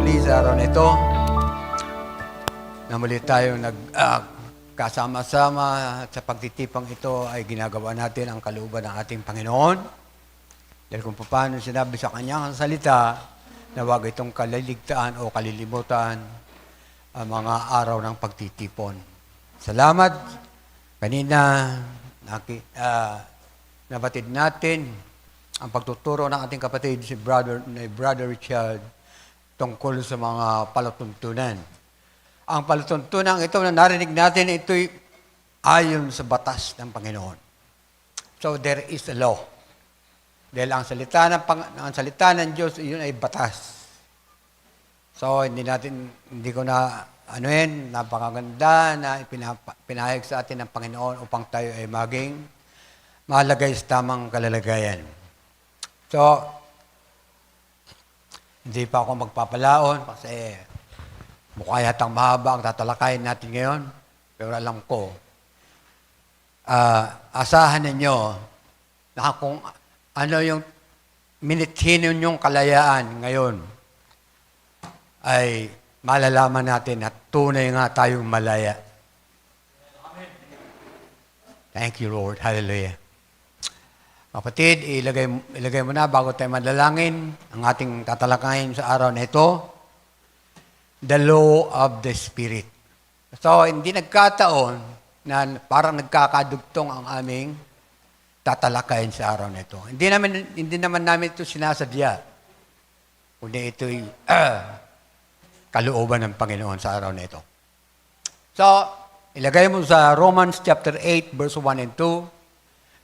muli sa araw na ito na muli tayong kasama-sama at sa pagtitipang ito ay ginagawa natin ang kalooban ng ating Panginoon. Dahil kung paano sinabi sa kanyang salita na huwag itong kaliligtaan o kalilimutan ang mga araw ng pagtitipon. Salamat. Kanina nabatid natin ang pagtuturo ng ating kapatid si Brother Richard tungkol sa mga palatuntunan. Ang palatuntunan ito na narinig natin, ito'y ayon sa batas ng Panginoon. So there is a law. Dahil ang salita ng Diyos, yun ay batas. So hindi ko na napakaganda na pinahayag sa atin ng Panginoon upang tayo ay maging malagay sa tamang kalalagayan. So, hindi pa ako magpapalaon kasi mukha yatang mahaba ang tatalakayin natin ngayon. Pero alam ko, asahan ninyo na kung ano yung minithin yung kalayaan ngayon, ay malalaman natin na tunay nga tayong malaya. Thank you, Lord. Hallelujah. Kapatid, ilagay mo na bago tayo manalangin ang ating tatalakayin sa araw na ito, the law of the Spirit. So, hindi nagkataon na parang nagkakadugtong ang aming tatalakayin sa araw na ito. Hindi naman namin ito sinasadya, kundi ito'y kalooban ng Panginoon sa araw na ito. So, ilagay mo sa Romans chapter 8, verse 1 and 2.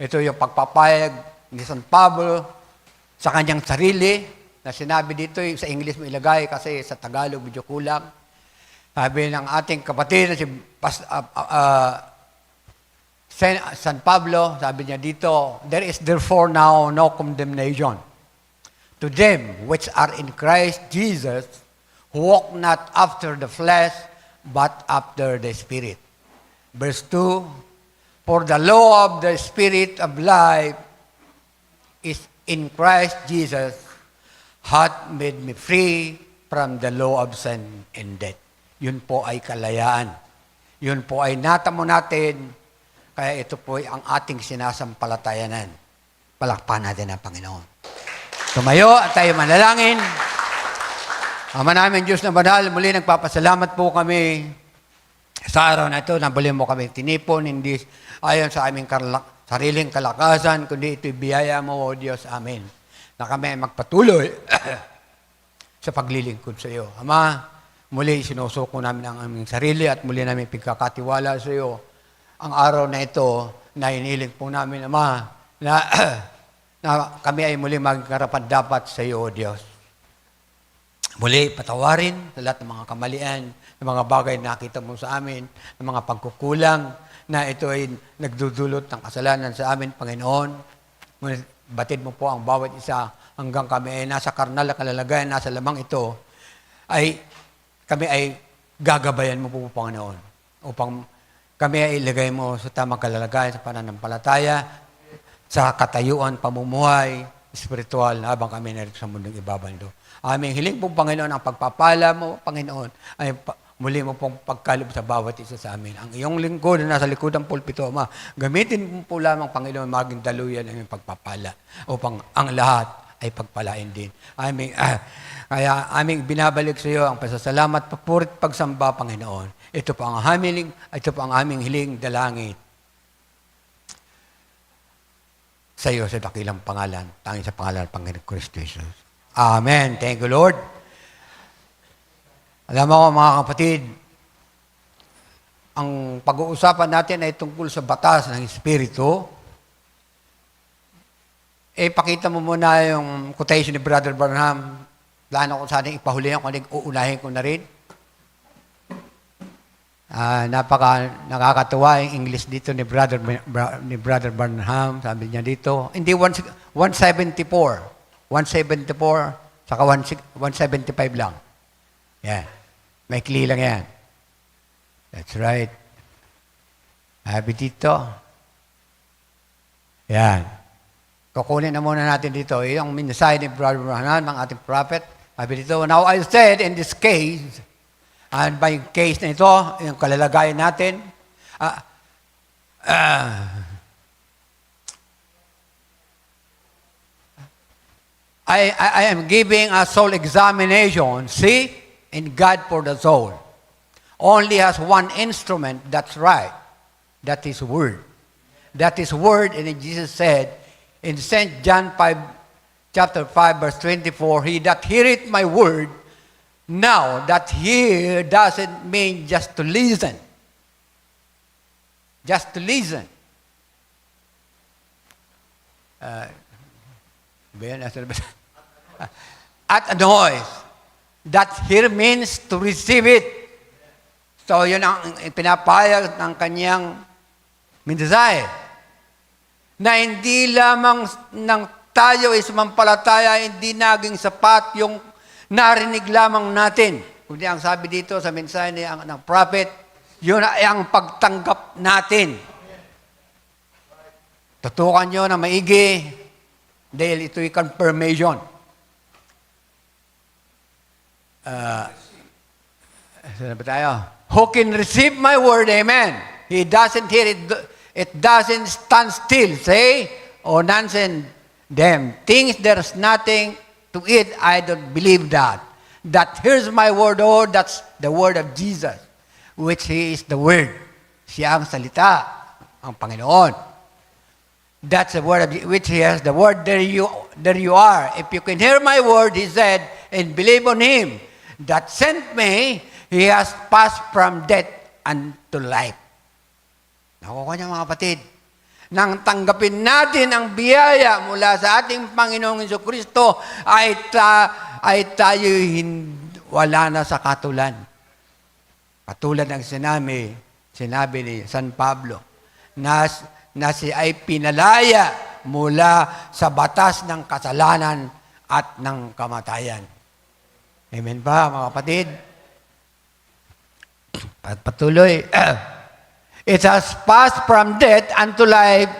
Ito yung pagpapayag ni San Pablo sa kanyang sarili na sinabi dito, sa English mo ilagay kasi sa Tagalog medyo kulang. Sabi ng ating kapatid na si San Pablo, sabi niya dito, there is therefore now no condemnation to them which are in Christ Jesus, who walk not after the flesh, but after the Spirit. Verse 2, for the law of the Spirit of life is in Christ Jesus, hath made me free from the law of sin and death. Yun po ay kalayaan. Yun po ay natamo natin, kaya ito po ay ang ating sinasampalatayanan. Palakpakan natin ang Panginoon. Tumayo at tayo manalangin. Ama namin Diyos na banal, muli nagpapasalamat po kami sa araw na ito, nabuli mo kami tinipon, hindi ayon sa aming sariling kalakasan, kundi ito'y biyaya mo, O Diyos. Amen. Na kami ay magpatuloy sa paglilingkod sa iyo. Ama, muli sinusuko namin ang aming sarili at muli namin pagkakatiwala sa iyo. Ang araw na ito, na iniling po namin, Ama, na kami ay muli maging karapat-dapat sa iyo, O Diyos. Muli, patawarin sa lahat ng mga kamalian, ng mga bagay na nakita mo sa amin, ng mga pagkukulang, na ito ay nagdudulot ng kasalanan sa amin, Panginoon. Batid mo po ang bawat isa hanggang kami ay nasa karnal na kalalagayan, nasa lamang ito, ay kami ay gagabayan mo po, Panginoon, upang kami ay ilagay mo sa tamang kalalagayan, sa pananampalataya, sa katayuan, pamumuhay, espiritual, habang kami narito sa mundong ibaban ito. Aming hiling po, Panginoon, ang pagpapala mo, Panginoon, ay muli mo pong pagkaloob sa bawat isa sa amin. Ang iyong lingkod na nasa likod ng pulpito, Ama, gamitin mo po lamang, Panginoon, maging daluyan ng iyong pagpapala upang ang lahat ay pagpalain din. Kaya aming binabalik sa iyo ang pasasalamat, papurit, pagsamba, Panginoon. Ito po ang aming hiling dalangin sa iyo sa dakilang pangalan, tanging sa pangalan ng Panginoon Kristo Jesus. Amen. Thank you, Lord. Alam mo, mga kapatid, ang pag-uusapan natin ay tungkol sa batas ng Espiritu. Pakita mo muna yung quotation ni Brother Branham. Plano ko sana ipahulihan ko, uunahin ko na rin. Nakakatuwa yung English dito ni Brother Branham. Sabi niya dito, hindi 174, saka 175 lang. Yeah. Maikli lang yan. That's right. Sabi dito. Yan. Kukunin na muna natin dito. Yung mensahe ni Brother Branham, ng ating prophet, Sabi dito, now I said in this case, and by case na ito, yung kalalagayan natin, I am giving a soul examination, see, in God for the soul. Only has one instrument, that's right. That is word. That is word, and Jesus said in St. John 5, chapter 5, verse 24, he that heareth my word, now that hear doesn't mean just to listen. Just to listen. At a noise. That hear means to receive it. So yun ang pinapayag ng kanyang mensahe. Na hindi lamang ng tayo ay sumampalataya, hindi naging sapat yung narinig lamang natin. Kundi ang sabi dito sa mensahe ng prophet, yun ay ang pagtanggap natin. Tutukan nyo na maigi dahil ito'y confirmation. Saan ba tayo? Who can receive my word, amen. He doesn't hear it. It doesn't stand still, say, oh, nonsense, them. Things there's nothing to eat, I don't believe that. That here's my word, oh, that's the word of Jesus, which He is the word. Siya ang salita, ang Panginoon. That's the word of which He has the word, there you are. If you can hear my word, He said, and believe on Him that sent me, He has passed from death unto life. Nakuha niya mga kapatid. Nang tanggapin natin ang biyaya mula sa ating Panginoong Jesucristo, ay tayo wala na sa katulan. Katulad ng sinabi ni San Pablo, na siya ay pinalaya mula sa batas ng kasalanan at ng kamatayan. Amen ba, mga kapatid? At patuloy, it has passed from death unto life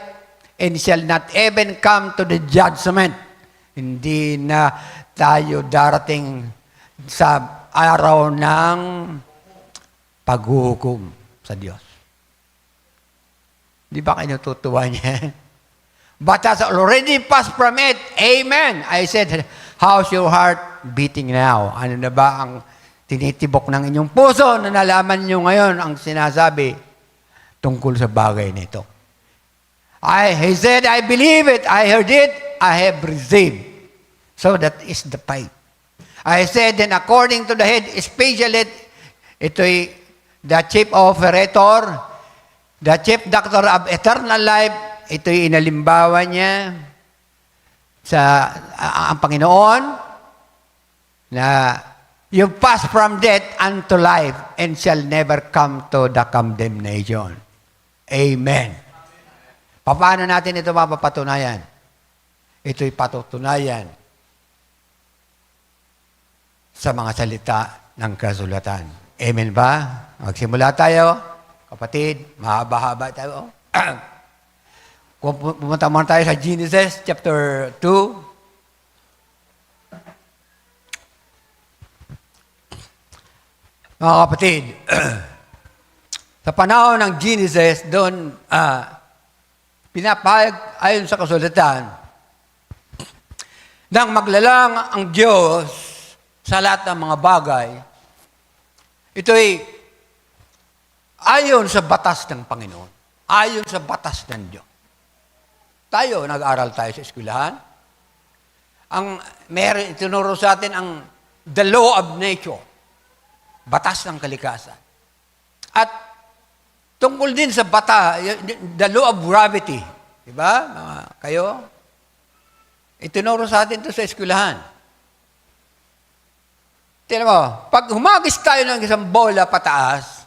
and shall not even come to the judgment. Hindi na tayo darating sa araw ng paghuhukom sa Diyos. Di ba kayo natutuwa niya? But has already passed from it. Amen. I said, how's your heart beating now? Ano na ba ang tinitibok ng inyong puso na nalaman nyo ngayon ang sinasabi tungkol sa bagay nito? He said, I believe it, I heard it, I have received. So that is the faith. I said, then according to the head, especially ito'y the chief operator, the chief doctor of eternal life, ito'y inalimbawa niya sa ang Panginoon na you pass from death unto life and shall never come to the condemnation. Amen. Paano natin ito mapapatunayan? Ito'y patutunayan sa mga salita ng kasulatan. Amen ba? Magsimula tayo. Kapatid, mahaba-haba tayo. Kung pumunta muna tayo sa Genesis chapter 2. Mga kapatid, sa panahon ng Genesis, doon pinapahayag ayon sa kasulatan nang maglalang ang Diyos sa lahat ng mga bagay, ito'y ayon sa batas ng Panginoon, ayon sa batas ng Diyos. Tayo, nag-aral tayo sa eskwelahan. Meron itinuro sa atin ang the law of nature, batas ng kalikasan. At tungkol din sa the law of gravity. Diba? Kayo? Itinuro sa atin ito sa eskwelahan. Tignan mo, pag humagis tayo ng isang bola pataas,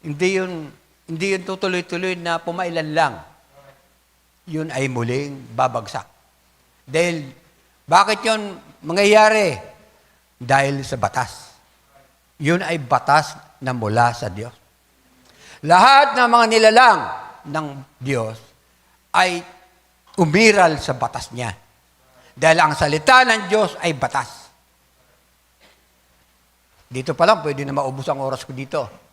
hindi yun tutuloy-tuloy na pumailan lang. Yun ay muling babagsak. Dahil, bakit yun mangyayari? Dahil sa batas. Yun ay batas na mula sa Diyos. Lahat ng mga nilalang ng Diyos ay umiral sa batas niya. Dahil ang salita ng Diyos ay batas. Dito pa lang, pwede na maubos ang oras ko dito.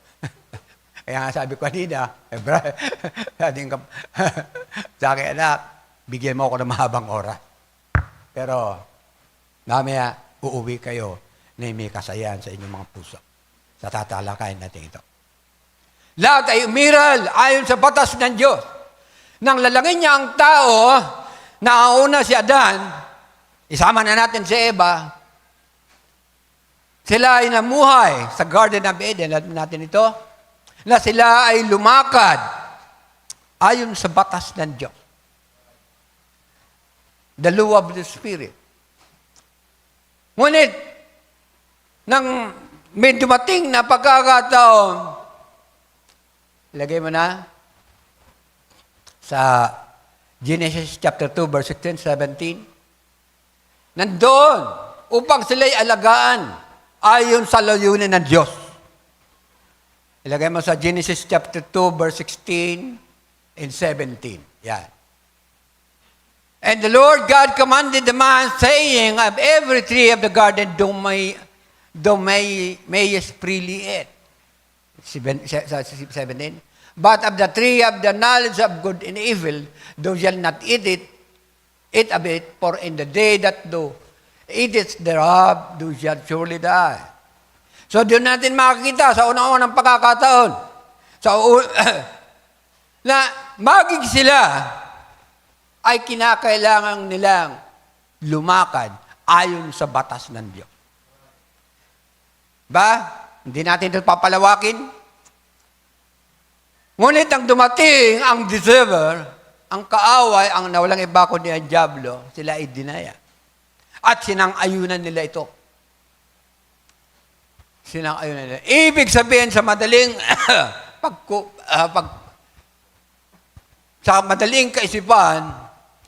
Kaya nga sabi ko kanina, sa akin, anak, bigyan mo ako ng mahabang oras. Pero, mamaya, uuwi kayo na may kasayahan sa inyong mga puso. Sa tatalakayin natin ito. Lahat ay umiral ayon sa batas ng Diyos. Nang lalangin niya ang tao, nauna si Adan, isama na natin si Eva, sila ay namuhay sa Garden of Eden, alam natin ito, na sila ay lumakad ayon sa batas ng Diyos. The law of the Spirit. Ngunit, nang may dumating na pagkakataon, ilagay mo na sa Genesis chapter 2, verse 16, 17. Nandoon upang sila'y alagaan ayon sa layunin ng Diyos. Ilagay mo sa Genesis chapter 2, verse 16 and 17. Yan. And the Lord God commanded the man, saying, of every tree of the garden mayest freely eat. 17. But of the tree of the knowledge of good and evil, thou shalt not eat of it, for in the day that thou eatest thereof, thou shalt surely die. So doon natin makikita sa unang-unang pagkakataon, na magig sila ay kinakailangan nilang lumakad ayon sa batas ng Diyos. Ba? Hindi natin ito papalawakin. Ngunit ang dumating ang deceiver, ang kaaway, ang nawalang iba kundi ang diablo, sila ay dinaya. At sinang-ayunan nila ito. Sinang-ayunan nila. Ibig sabihin sa madaling sa madaling kaisipan,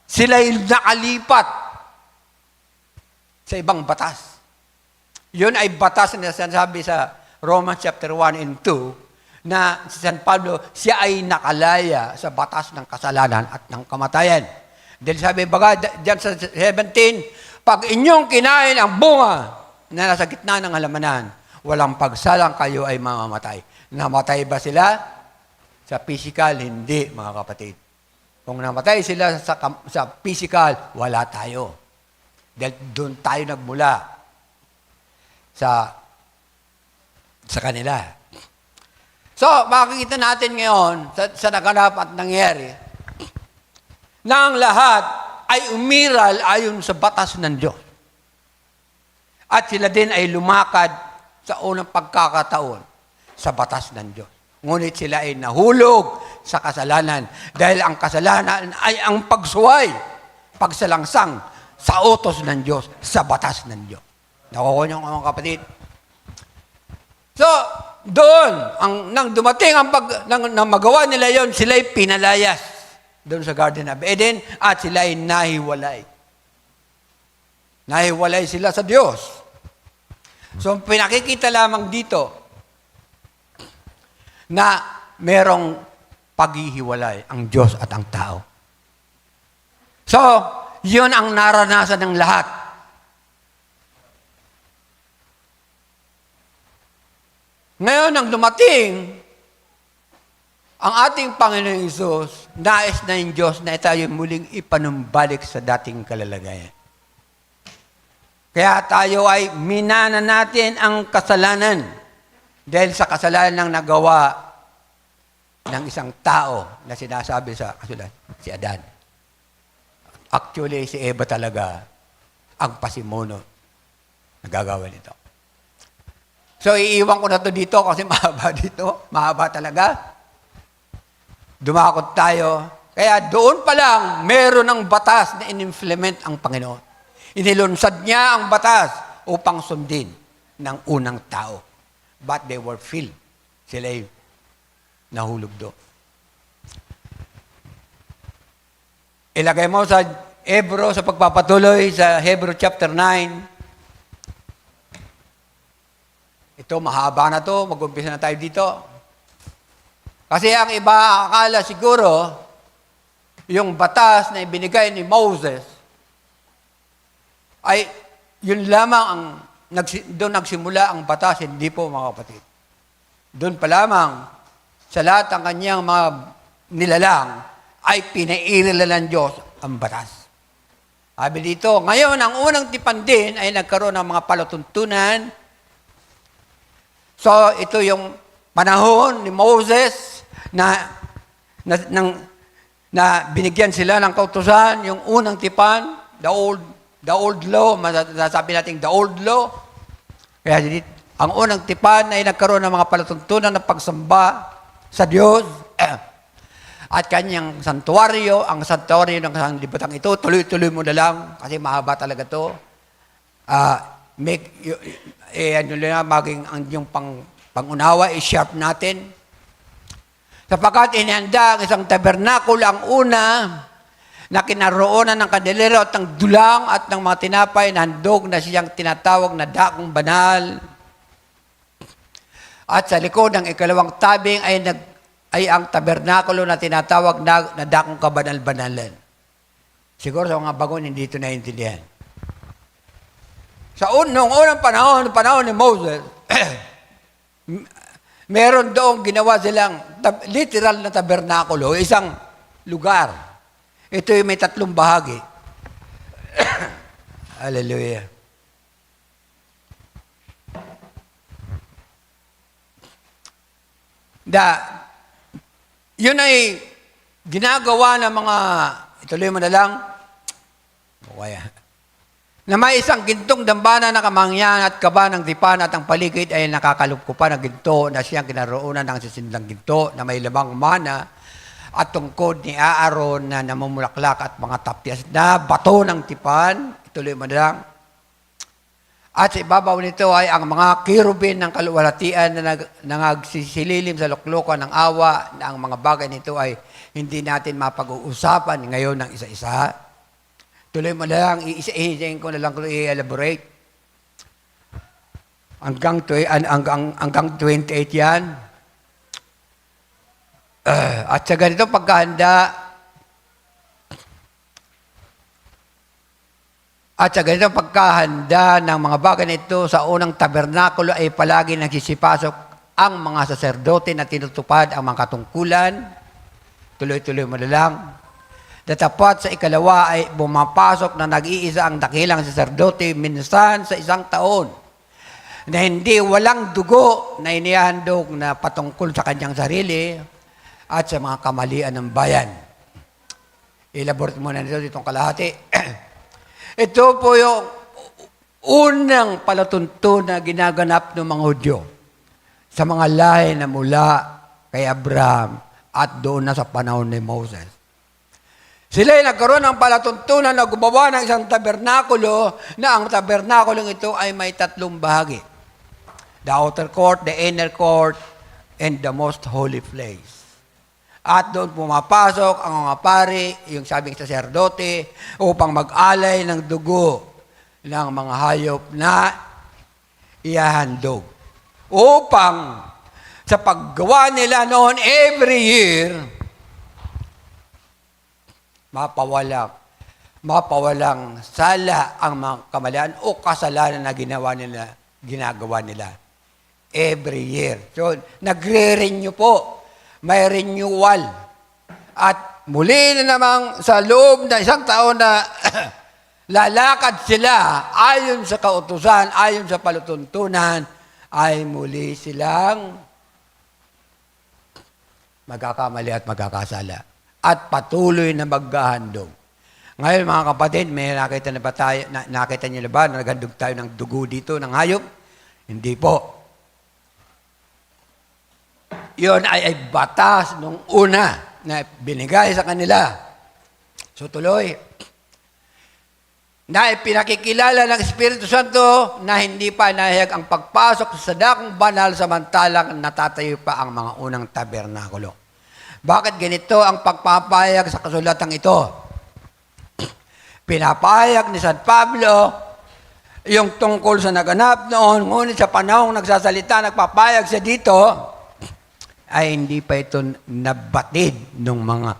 sila ay nakalipat sa ibang batas. Yun ay batas na sinasabi sa Romans chapter 1 and 2 na si San Pablo, siya ay nakalaya sa batas ng kasalanan at ng kamatayan. Dahil sabi baga diyan sa 17, pag inyong kinain ang bunga na nasa gitna ng halamanan, walang pagsalang kayo ay mamamatay. Namatay ba sila? Sa physical, hindi, mga kapatid. Kung namatay sila sa physical, wala tayo. Dahil doon tayo nagmula sa kanila. So, makikita natin ngayon sa naganap at nangyari na ang lahat ay umiral ayon sa batas ng Diyos. At sila din ay lumakad sa unang pagkakataon sa batas ng Diyos. Ngunit sila ay nahulog sa kasalanan dahil ang kasalanan ay ang pagsuway, pagsalangsang sa utos ng Diyos, sa batas ng Diyos. Nakukuha niyo mga kapatid? So, doon, nang dumating nang magawa nila yon, sila ay pinalayas doon sa Garden of Eden at sila ay nahiwalay. Nahiwalay sila sa Diyos. So, pinakikita lamang dito na merong paghihiwalay ang Diyos at ang tao. So, yun ang naranasan ng lahat. Ngayon, nang dumating ang ating Panginoong Hesus, nais na yung Diyos na tayo muling ipanumbalik sa dating kalalagayan. Kaya tayo ay minana natin ang kasalanan dahil sa kasalanan ng nagawa ng isang tao na sinasabi sa kasulat, si Adan. Actually, si Eva talaga ang pasimuno na gagawa nito. So, iiwan ko na to dito kasi mahaba dito. Mahaba talaga. Dumakot tayo. Kaya doon pa lang, meron ng batas na in-implement ang Panginoon. Inilunsad niya ang batas upang sundin ng unang tao. But they were filled. Sila'y nahulog doon. Ilagay mo sa Hebrew, sa pagpapatuloy, sa Hebrew chapter 9. Ito, mahaba na to. Mag-umpisa na tayo dito. Kasi ang iba akala siguro, yung batas na ibinigay ni Moses, ay yun lamang ang doon nagsimula ang batas, hindi po mga kapatid. Doon pa lamang sa lahat ng kanyang mga nilalang ay pinairilan ng Diyos ang batas. Sabi dito, ngayon ang unang tipan din ay nagkaroon ng mga palatuntunan. So ito yung panahon ni Moses na binigyan sila ng kautusan, yung unang tipan, the old law, masasabi natin the old law. Kaya ang unang tipan ay nagkaroon ng mga palatuntunan ng pagsamba sa Diyos at kanyang santuaryo. Ang santuaryo ng sanglibutan ito, tuloy-tuloy mo na lang kasi mahaba talaga ito. Maging ang yung pangunawa, i-sharp natin. Sapagkat inihanda ang isang tabernakulo ang una na kinaroonan ng kandelero at ng dulang at ng mga tinapay na handog na siyang tinatawag na dakong banal. At sa likod ng ikalawang tabing ay ang tabernakulo na tinatawag na dakong kabanal-banalan. Siguro sa mga bagon hindi ito naiintindihan. Noong unang panahon ni Moses, meron doong ginawa silang literal na tabernakulo, isang lugar. Ito yung may 3 bahagi. Hallelujah. Yun ay ginagawa ng mga, ituloy mo na lang, na may isang gintong dambana na kamangyan at kaba ng tipan at ang paligid ay nakakalupkupan ng ginto na siyang kinaroonan ng sisindang ginto na may lamang mana at tungkod ni Aaron na namumulaklak at mga tapyas na bato ng tipan. Ituloy mo na lang. At sa ibabaw nito ay ang mga kirubin ng kaluwalhatian na nagsisililim sa luklukan ng awa na ang mga bagay nito ay hindi natin mapag-uusapan ngayon ng isa-isa. Tuloy mo na lang, iisa-isahin ko na lang kung i-elaborate. Hanggang 28 yan. At sa ganito pagkahanda ng mga bagay na ito sa unang tabernakulo ay palagi nagsisipasok ang mga saserdote na tinutupad ang mga katungkulan. Tuloy-tuloy mo na lang. Datapat sa ikalawa ay bumapasok na nag-iisa ang dakilang saserdote minsan sa isang taon na hindi walang dugo na inihandog na patungkol sa kanyang sarili at sa mga kamalian ng bayan. Elaborate mo na nito itong kalahati. Ito po yung unang palatunto na ginaganap ng mga Hudyo sa mga lahi na mula kay Abraham at doon na sa panahon ni Moses. Sila ay nagkaroon ng palatuntunan na gumawa ng isang tabernakulo na ang tabernakulong ito ay may 3 bahagi. The outer court, the inner court, and the most holy place. At doon pumapasok ang mga pari, yung sabing saserdote, upang mag-alay ng dugo ng mga hayop na ihahandog. Upang sa paggawa nila noon every year, mapawalang sala ang mga kamalian o kasalanan na ginagawa nila every year. So, nagre-renew po. May renewal. At muli na namang sa loob na isang taon na lalakad sila ayon sa kautusan, ayon sa palutuntunan, ay muli silang magkakamali at magkakasala. At patuloy na maghahandog. Ngayon mga kapatid, may nakita niyo na ba na naghandog tayo ng dugo dito ng hayop? Hindi po. Yun ay batas nung una na binigay sa kanila. So tuloy, na pinakikilala ng Espiritu Santo na hindi pa nahihag ang pagpasok sa dakong banal samantalang natatayo pa ang mga unang tabernakulo. Bakit ganito ang pagpapayag sa kasulatan ito? Pinapayag ni San Pablo yung tungkol sa naganap noon, ngunit sa panahong nagsasalita, nagpapayag siya dito, ay hindi pa ito nabatid ng mga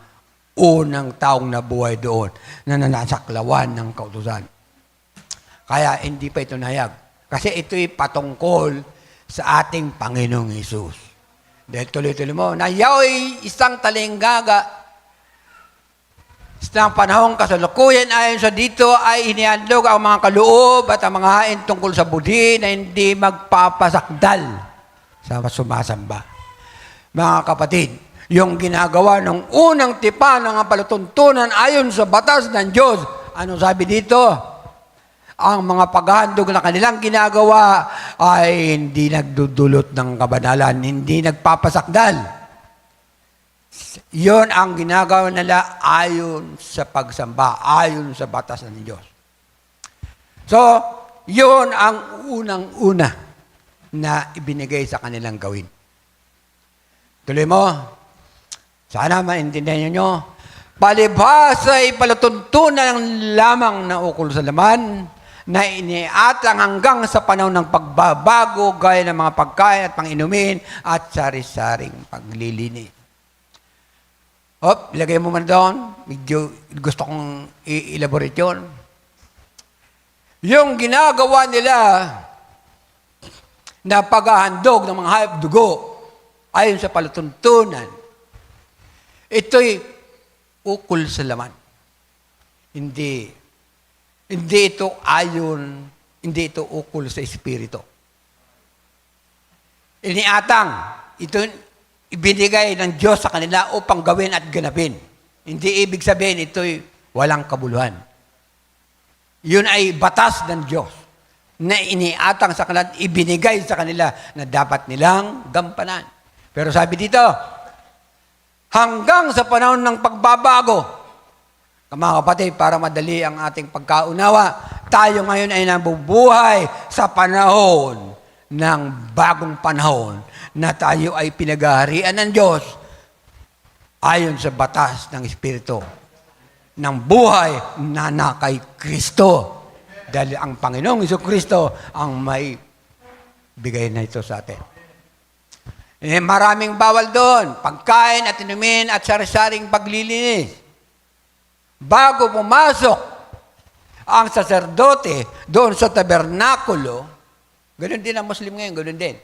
unang taong nabuhay doon na nanasaklawan ng kautusan. Kaya hindi pa ito nayag. Kasi ito'y patungkol sa ating Panginoong Hesus. Dahil tuloy-tuloy mo, na yao'y isang talinggaga sa panahong kasalukuyan ayon sa dito ay inihandog ang mga kaloob at ang mga hain tungkol sa budhi na hindi magpapasakdal sa sumasamba. Mga kapatid, yung ginagawa ng unang tipan ng palatuntunan ayon sa batas ng Diyos, ano sabi dito? Ang mga paghahandog na kanilang ginagawa ay hindi nagdudulot ng kabanalan, hindi nagpapasakdal. Yon ang ginagawa nila ayon sa pagsamba, ayon sa batas ng Diyos. So, yon ang unang-una na ibinigay sa kanilang gawin. Tuloy mo, sana maintindihan nyo, palibhasa ay palatuntunan lamang na ukol sa laman na iniatang hanggang sa panahon ng pagbabago gaya ng mga pagkain at panginumin at sari-saring paglilinis. Ilagay mo man doon. Medyo gusto kong i-elaborate yun. Yung ginagawa nila na paghahandog ng mga hayop dugo ayon sa palatuntunan, ito'y ukol sa laman. Hindi ito ukol sa espiritu. Iniatang, ito ibinigay ng Diyos sa kanila upang gawin at ganapin. Hindi ibig sabihin ito'y walang kabuluhan. Yun ay batas ng Diyos na iniatang sa kanila, ibinigay sa kanila na dapat nilang gampanan. Pero sabi dito, hanggang sa panahon ng pagbabago, mga kapatid, para madali ang ating pagkaunawa, tayo ngayon ay nabubuhay sa panahon ng bagong panahon na tayo ay pinaghaharian ng Diyos ayon sa batas ng Espiritu ng buhay na kay Kristo. Dahil ang Panginoong Jesucristo ang may bigay na ito sa atin. Maraming bawal doon. Pagkain at inumin at sari-saring paglilinis. Bago pumasok ang saserdote doon sa tabernakulo, ganoon din ang Muslim ngayon, ganoon din.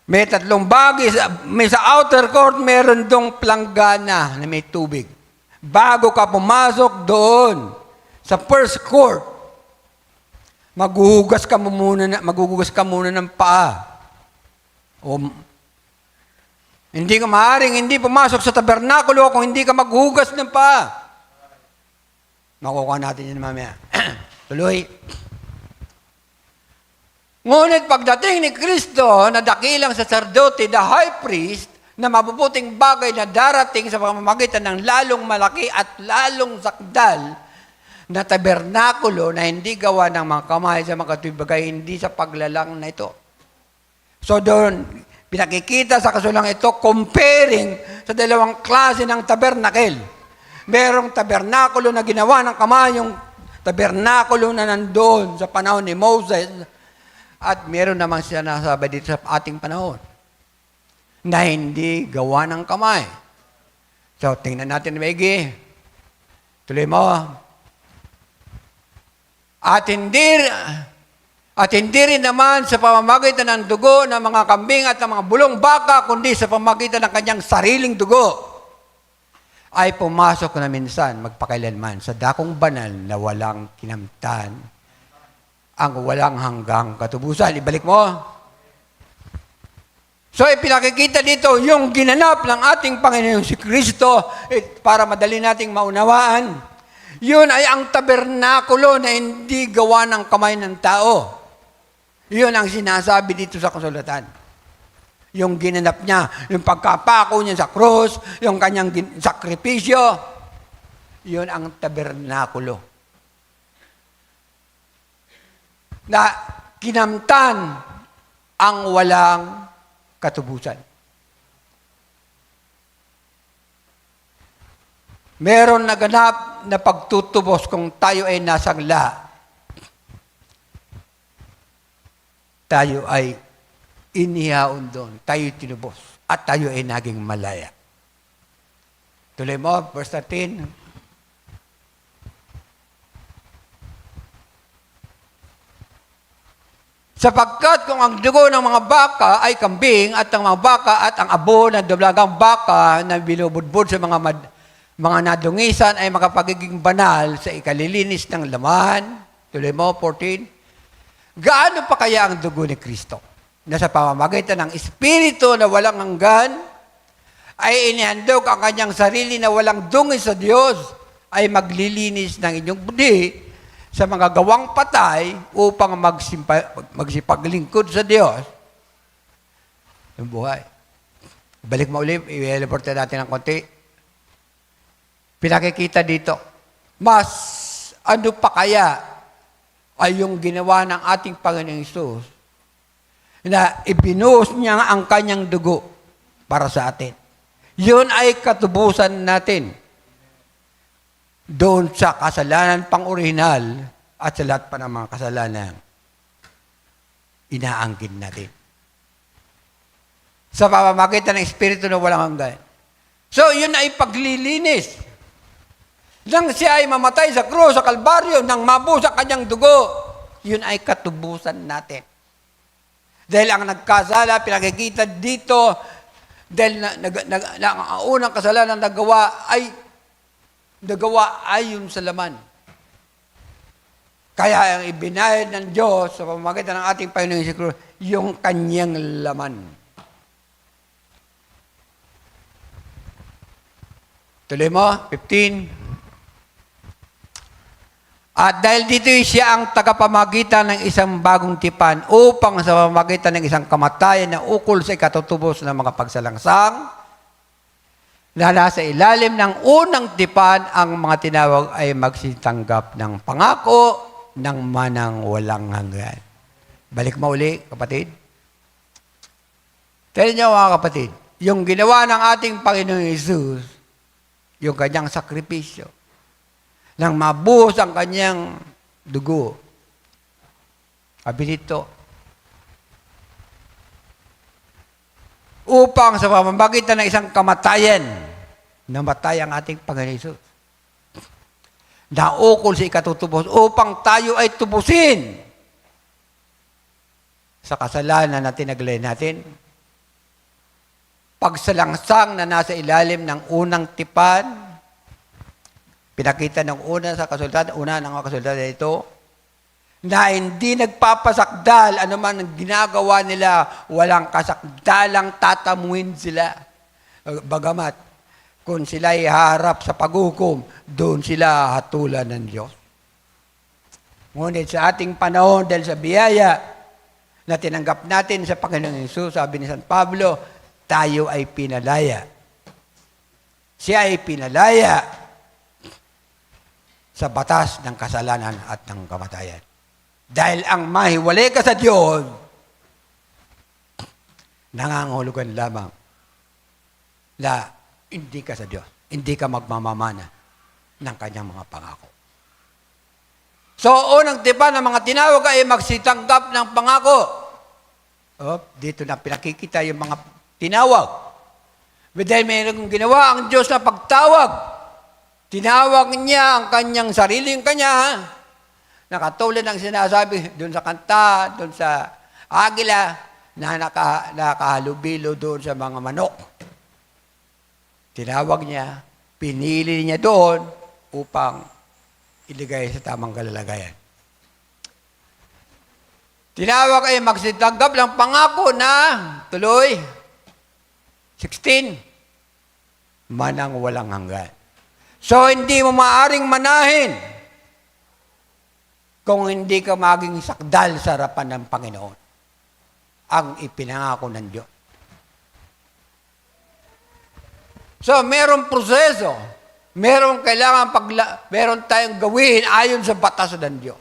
May tatlong bagay. May sa outer court, meron dong planggana na may tubig. Bago ka pumasok doon, sa first court, maghuhugas ka muna ng paa. Hindi ka maaaring hindi pumasok sa tabernakulo kung hindi ka maghuhugas ng paa. Makukuha natin yun mamaya. Tuloy. Ngunit pagdating ni Kristo na dakilang saserdote, the high priest, na mabubuting bagay na darating sa pamamagitan ng lalong malaki at lalong sakdal na tabernakulo na hindi gawa ng mga kamay sa mga katibagay, hindi sa paglalang na ito. So doon, pinakikita sa kasulang ito, comparing sa dalawang klase ng tabernakel. Merong tabernakulo na ginawa ng kamay, yung tabernakulo na nandoon sa panahon ni Moses, at meron naman siya nasabi dito sa ating panahon na hindi gawa ng kamay. So, tingnan natin, Maggie. Tuloy mo. At hindi rin naman sa pamamagitan ng dugo ng mga kambing at ng mga bulong baka, kundi sa pamamagitan ng kanyang sariling dugo, ay pumasok na minsan magpakailanman sa dakong banal na walang kinamtan, ang walang hanggang katubusan. Ibalik mo. So, ipinakikita dito yung ginanap ng ating Panginoon si Kristo para madali nating maunawaan. Yun ay ang tabernakulo na hindi gawa ng kamay ng tao. Yun ang sinasabi dito sa kasulatan. Yung ginanap niya, yung pagkapako niya sa krus, yung kanyang sakripisyo, yun ang tabernakulo. Na kinamtan ang walang katubusan. Meron naganap na pagtutubos kung tayo ay nasangla. Tayo ay inihaon doon. Tayo tinubos. At tayo ay naging malaya. Tuloy mo, verse 13. Sapagkat kung ang dugo ng mga baka ay kambing at ang mga baka at ang abo ng dublagang baka na binubudbud sa mga nadungisan ay makapagiging banal sa ikalilinis ng laman. Tuloy mo, 14. Gaano pa kaya ang dugo ni Kristo na sa pamamagitan ng Espiritu na walang hanggan ay inihandog ang kanyang sarili na walang dungis sa Diyos ay maglilinis ng inyong budi sa mga gawang patay upang magsipaglingkod sa Diyos. Yung buhay. Balik mo ulit, i-elaborate natin ng konti. Pinakikita dito, mas ano pa kaya ay yung ginawa ng ating Panginoong Hesus na ibinuhos niya ang kanyang dugo para sa atin. Yun ay katubusan natin doon sa kasalanan pang-orihinal at sa lahat pa ng mga kasalanan inaangkin natin. Sa pamamagitan ng Espiritu na walang hanggan. So, yun ay paglilinis. Nang siya ay mamatay sa krus, sa Kalbaryo, nang mabusa kanyang dugo, yun ay katubusan natin. Dahil ang nagkasala, pinakikita dito, dahil ang unang kasalanan nagawa ayon sa laman. Kaya ang ibinayad ng Diyos sa pamamagitan ng ating Panginoong Hesus, yung kanyang laman. Tuloy mo, 15. At dahil dito siya ang tagapamagitan ng isang bagong tipan upang sa pamamagitan ng isang kamatayan na ukol sa ikatutubos ng mga pagsalangsang na nasa ilalim ng unang tipan, ang mga tinawag ay magsitanggap ng pangako ng manang walang hanggan. Balik mo uli, kapatid. Tignan niyo mga kapatid, yung ginawa ng ating Panginoong Hesus, yung kanyang sakripisyo, nang mabuhos ang kanyang dugo. Sabi dito, upang sa pamamagitan ng isang kamatayan, namatay ang ating Panginoon Hesus. Naukol sa ikatutubos upang tayo ay tubusin sa kasalanan na tinaglay natin. Pagsalangsang na nasa ilalim ng unang tipan, pinakita ng una ng mga kasultado ito, na hindi nagpapasakdal, ano man ang ginagawa nila, walang kasakdalang tatamuin sila. Bagamat, kung sila iharap sa paghukom, doon sila hatulan ng Diyos. Ngunit sa ating panahon, dahil sa biyaya na tinanggap natin sa Panginoong Hesus, sabi ni San Pablo, tayo ay pinalaya. Siya ay pinalaya sa batas ng kasalanan at ng kamatayan. Dahil ang mahiwalay ka sa Diyos, nangangahulugan lamang na hindi ka sa Diyos. Hindi ka magmamamana ng kanyang mga pangako. So, unang tipan ng mga tinawag ay magsitanggap ng pangako. Dito na pinakikita yung mga tinawag. Dahil mayroong ginawa ang Diyos na pagtawag. Tinawag niya ang kanyang sariling kanya, nakatulad ng sinasabi doon sa kanta, doon sa agila, na nakahalubilo doon sa mga manok. Tinawag niya, pinili niya doon upang iligay sa tamang kalalagayan. Tinawag ay magsitanggap ng pangako na, tuloy, 16, manang walang hanggan. So, hindi mo maaring manahin kung hindi ka maging sakdal sa harapan ng Panginoon ang ipinangako ng Diyos. So, merong proseso. Merong kailangan meron tayong gawin ayon sa batas ng Diyos.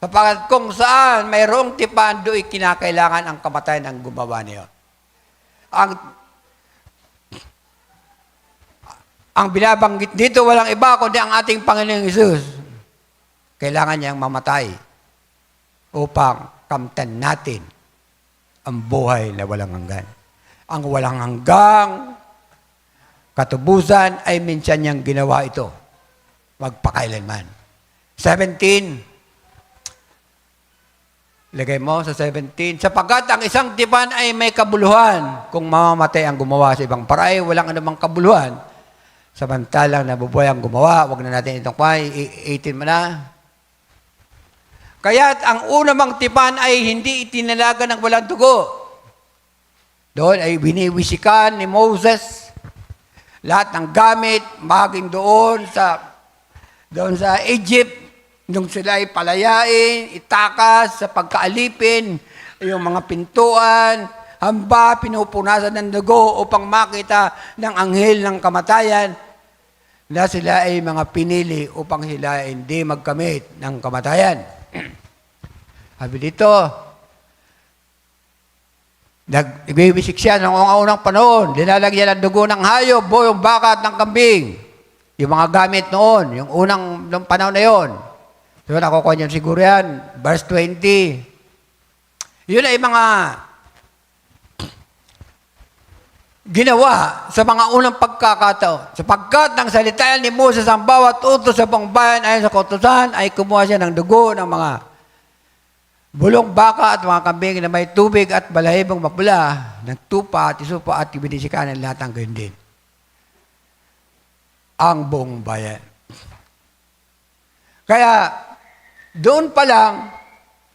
Kapag kung saan mayroong tipan, do'y kinakailangan ang kamatayan ng gumawa niyo. Ang binabanggit dito, walang iba kundi ang ating Panginoong Hesus. Kailangan niyang mamatay upang kamtan natin ang buhay na walang hanggan. Ang walang hanggang katubusan ay minsan niyang ginawa ito. Magpakailanman. 17. Lagay mo sa 17. Sapagkat ang isang tipan ay may kabuluhan. Kung mamamatay ang gumawa sa ibang paray, walang anumang kabuluhan. Samantalang nabubuhay ang gumawa, wag na natin itong 18 mo na. Kaya't ang unang tipan ay hindi itinalaga ng walang dugo. Doon ay biniwisikan ni Moses lahat ng gamit, maging doon sa Egypt, nung sila ay palayain, itakas sa pagkaalipin, yung mga pintuan, hamba, pinupunasan ng dugo upang makita ng anghel ng kamatayan na sila ay mga pinili upang sila hindi magkamit ng kamatayan. Sabi dito, nagbibisik siya noong unang panahon, linalagyan ng dugo ng hayop, yung baka at ng kambing. Yung mga gamit noon, yung unang panahon na yon. So, nakukuha niyo siguro yan. Verse 20. Yun ay mga ginawa sa mga unang pagkakataon. Sapagkat ng salitaan ni Moses ang bawat utos sa buong bayan ayon sa kautusan ay kumuha siya ng dugo ng mga bulong baka at mga kambing na may tubig at balahibong mapula, nagtupa at isupa at binisikan ng lahat ng gayon din. Ang buong bayan. Kaya, doon pa lang,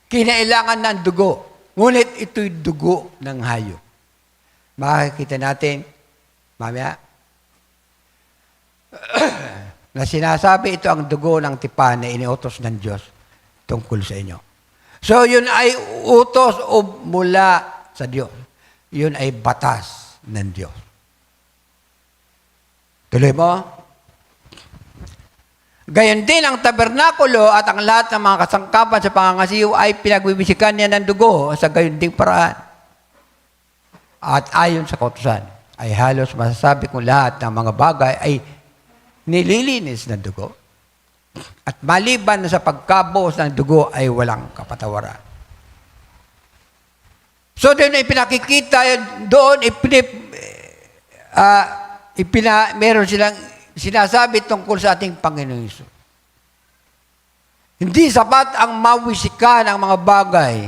kinailangan ng dugo. Ngunit ito'y dugo ng hayop. Makikita natin, mamaya, na sinasabi ito ang dugo ng tipan na iniutos ng Diyos tungkol sa inyo. So, yun ay utos o mula sa Diyos. Yun ay batas ng Diyos. Tuloy mo? Gayon din ang tabernakulo at ang lahat ng mga kasangkapan sa pangangasiwa ay pinagbibisikan niya ng dugo sa gayon ding paraan. At ayon sa kautusan, ay halos masasabi kong lahat ng mga bagay ay nililinis ng dugo. At maliban sa pagkabuhos ng dugo ay walang kapatawaran. So doon ay pinakikita, doon meron silang sinasabi tungkol sa ating Panginoon Hesus. Hindi sapat ang mawisikan ang mga bagay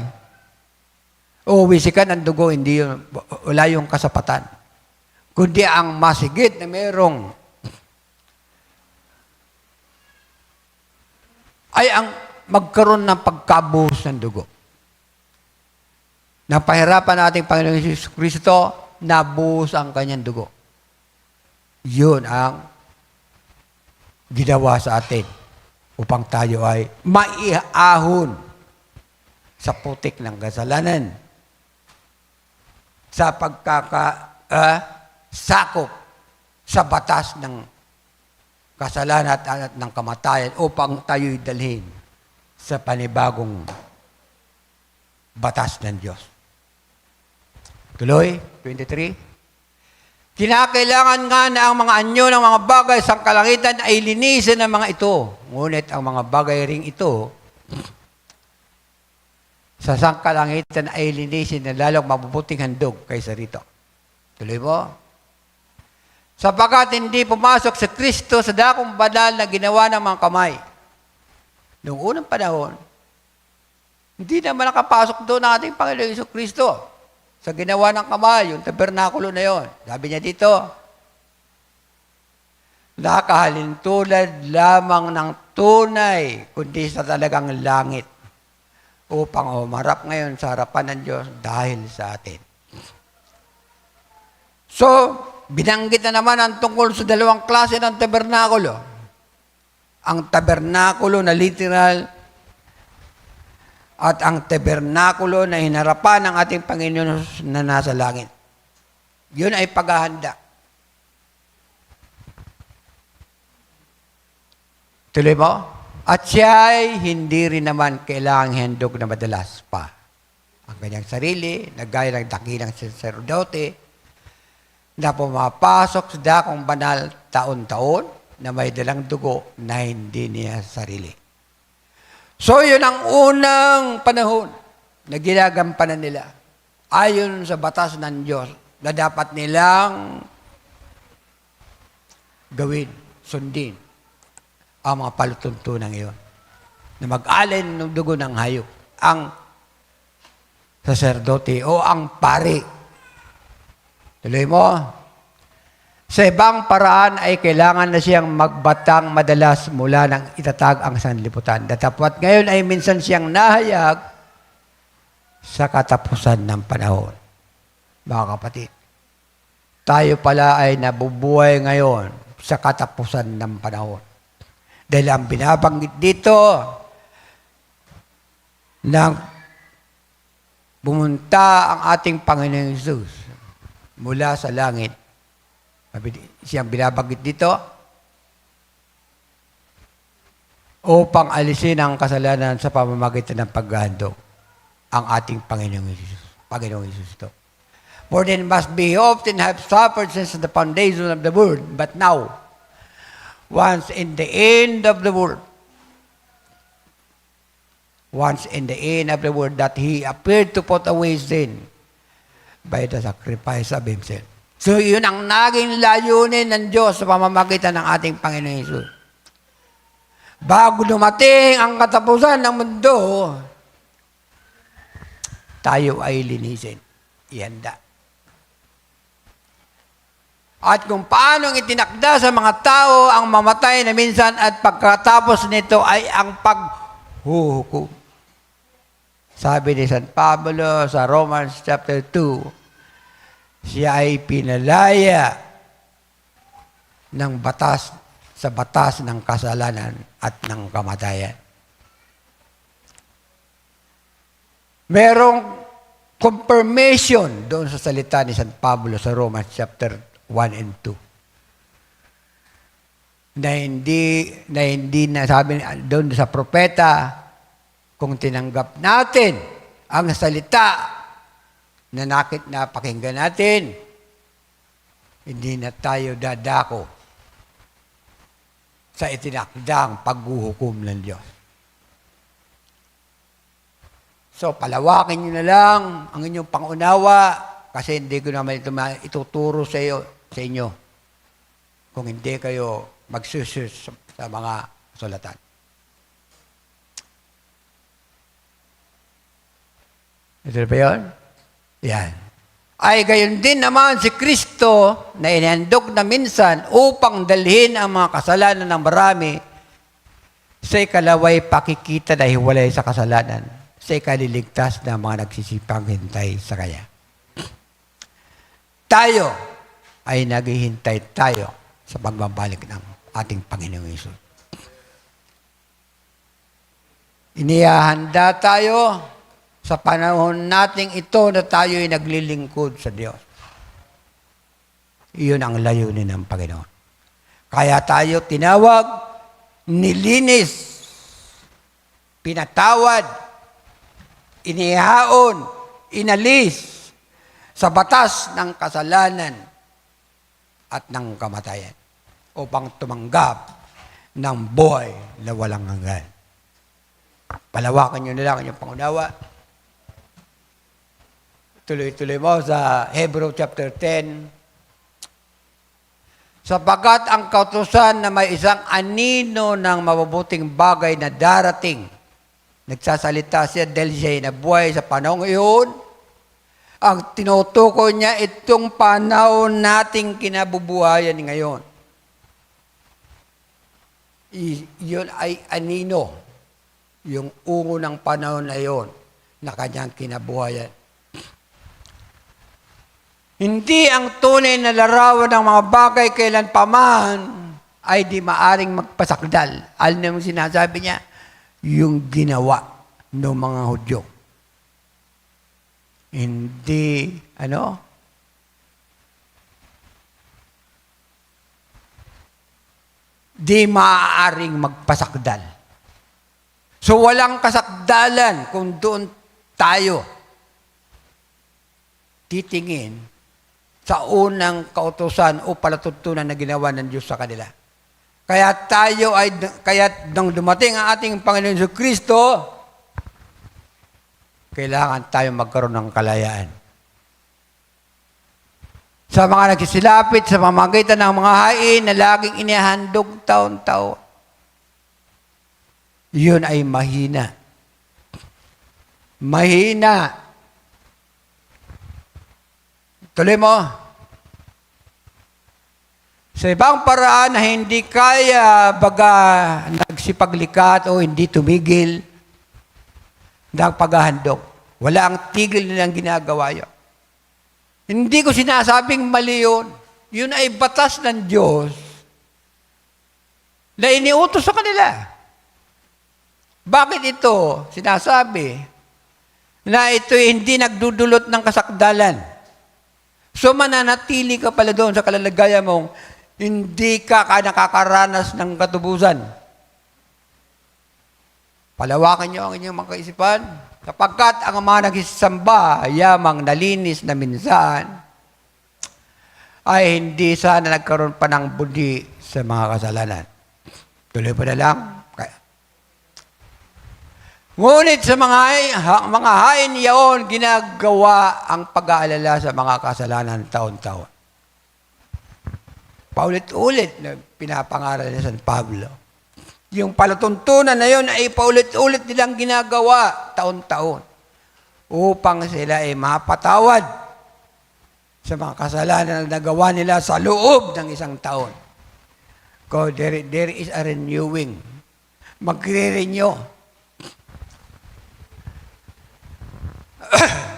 o wisikan ng dugo, hindi yun, wala yung kasapatan. Kundi ang masigit na merong ay ang magkaroon ng pagkabuhos ng dugo. Napahirapan nating Panginoon Hesus Kristo, nabuhos ang kanyang dugo. Yun ang ginawa sa atin upang tayo ay maiahon sa putik ng kasalanan, sa sakop sa batas ng kasalanan at ng kamatayan upang tayo'y dalhin sa panibagong batas ng Diyos. Tuloy, 23. Kinakailangan nga na ang mga anyo ng mga bagay sa kalangitan ay linisin ng mga ito. Ngunit ang mga bagay ring ito sa sangkalangitan ay linisin na lalong mabubuting handog kaysa rito. Tuloy mo. Sapagkat hindi pumasok sa Kristo sa dakong banal na ginawa ng mga kamay. Noong unang panahon, hindi naman nakapasok doon ang ating Panginoon Hesus Kristo. Sa ginawa ng kamay, yung tabernakulo na yon. Sabi niya dito, nakahalintulad lamang ng tunay, kundi sa talagang langit, upang umarap ngayon sa harapan ng Diyos dahil sa atin. So, binanggit na naman ang tungkol sa dalawang klase ng tabernakulo. Ang tabernakulo na literal at ang tabernakulo na hinarapan ng ating Panginoon na nasa langit. Yun ay paghahanda. Tuloy mo? At siya ay hindi rin naman kailangang handog na madalas pa. Ang kanyang sarili, nagaya ng dakilang sacerdote, na pumapasok sa dakong banal taon-taon na may dalang dugo na hindi niya sarili. So, yun ang unang panahon na ginagampanan nila ayon sa batas ng Diyos na dapat nilang gawin, sundin ang mga palutuntunan iyon na mag-alin ng dugo ng hayop. Ang saserdote o ang pari. Tuloy mo. Sa ibang paraan ay kailangan na siyang magbatang madalas mula nang itatag ang sanlibutan. Datapwat ngayon ay minsan siyang nahayag sa katapusan ng panahon. Mga kapatid, tayo pala ay nabubuhay ngayon sa katapusan ng panahon. Dahil ang binabanggit dito, nang bumunta ang ating Panginoong Hesus mula sa langit, siyang binabanggit dito, upang alisin ang kasalanan sa pamamagitan ng paghahandog ang ating Panginoong Hesus. Panginoong Hesus ito. For then must be often have suffered since the foundation of the world, but now, once in the end of the world, that He appeared to put away sin by the sacrifice of Himself. So, yun ang naging layunin ng Diyos sa pamamagitan ng ating Panginoon Hesus. Bago dumating ang katapusan ng mundo, tayo ay linisin. Ihanda. At kung paano itinakda sa mga tao ang mamatay na minsan at pagkatapos nito ay ang paghuhukom. Sabi ni San Pablo sa Romans chapter 2, siya ay pinalaya ng batas sa batas ng kasalanan at ng kamatayan. Merong confirmation doon sa salita ni San Pablo sa Romans chapter 1 and 2. Na hindi na sabi doon sa propeta, kung tinanggap natin ang salita na napakinggan natin, hindi na tayo dadako sa itinakdang paghuhukom ng Diyos. So, palawakin nyo na lang ang inyong pangunawa kasi hindi ko naman ito ituturo sa inyo kung hindi kayo magsusus sa mga sulatan. Ito ba yun? Yan. Ay gayon din naman si Kristo na inhandog na minsan upang dalhin ang mga kasalanan ng marami sa ikalaway pakikita na hiwalay sa kasalanan, sa ikaliligtas na mga nagsisipang hintay sa Kanya. Tayo ay naghihintay tayo sa pagbabalik ng ating Panginoong Hesus. Inihahanda tayo sa panahon nating ito na tayo ay naglilingkod sa Diyos. Iyon ang layunin ng Panginoon. Kaya tayo tinawag, nilinis, pinatawad, inihaon, inalis sa batas ng kasalanan at ng kamatayan upang tumanggap ng buhay na walang hanggan. Palawakan nyo na lang ang inyong pangunawa. Tuloy-tuloy mo sa Hebrew chapter 10. Sapagkat ang kautusan na may isang anino ng mabubuting bagay na darating, nagsasalita siya dahil siya ay nabuhay sa panahon iyon, ang tinutukoy niya itong panahon nating kinabubuhayan ngayon. Iyon ay anino, yung ungo ng panahon na iyon na kanyang kinabuhayan. Hindi ang tunay na larawan ng mga bagay kailan paman ay di maaring magpasakdal. Alam mo sinasabi niya? Yung ginawa ng mga Hudyo. Hindi, di maaaring magpasakdal. So walang kasakdalan kung doon tayo titingin sa unang kautusan o palatuntunan na ginawa ng Diyos sa kanila. Kaya nang dumating ang ating Panginoon Hesus Kristo, kailangan tayo magkaroon ng kalayaan. Sa mga nagsisilapit, sa pamamagitan ng mga hain na laging inihandog taon-taon, yun ay mahina. Mahina Tuloy mo. Sa ibang paraan na hindi kaya baga nagsipaglikhat o hindi tumigil ng paghahandog. Wala ang tigil nilang ginagawa yun. Hindi ko sinasabing mali yun. Yun ay batas ng Diyos na iniutos sa kanila. Bakit ito sinasabi na ito hindi nagdudulot ng kasakdalan? So mananatili ka pala doon sa kalalagayan mong hindi ka nakakaranas ng katubusan. Palawakan niyo ang inyong mga kaisipan, sapagkat ang mga nagsisamba, yamang nalinis na minsan, ay hindi sana nagkaroon pa ng budi sa mga kasalanan. Tuloy pa na lang. Ngunit sa mga hain yaon, ginagawa ang pag-aalala sa mga kasalanan taon-taon. Paulit-ulit na pinapangaral ni San Pablo. Yung palatuntunan na yun ay paulit-ulit nilang ginagawa taon-taon upang sila ay mapatawad sa mga kasalanan na nagawa nila sa loob ng isang taon. Because there is a renewing. Magre-renew.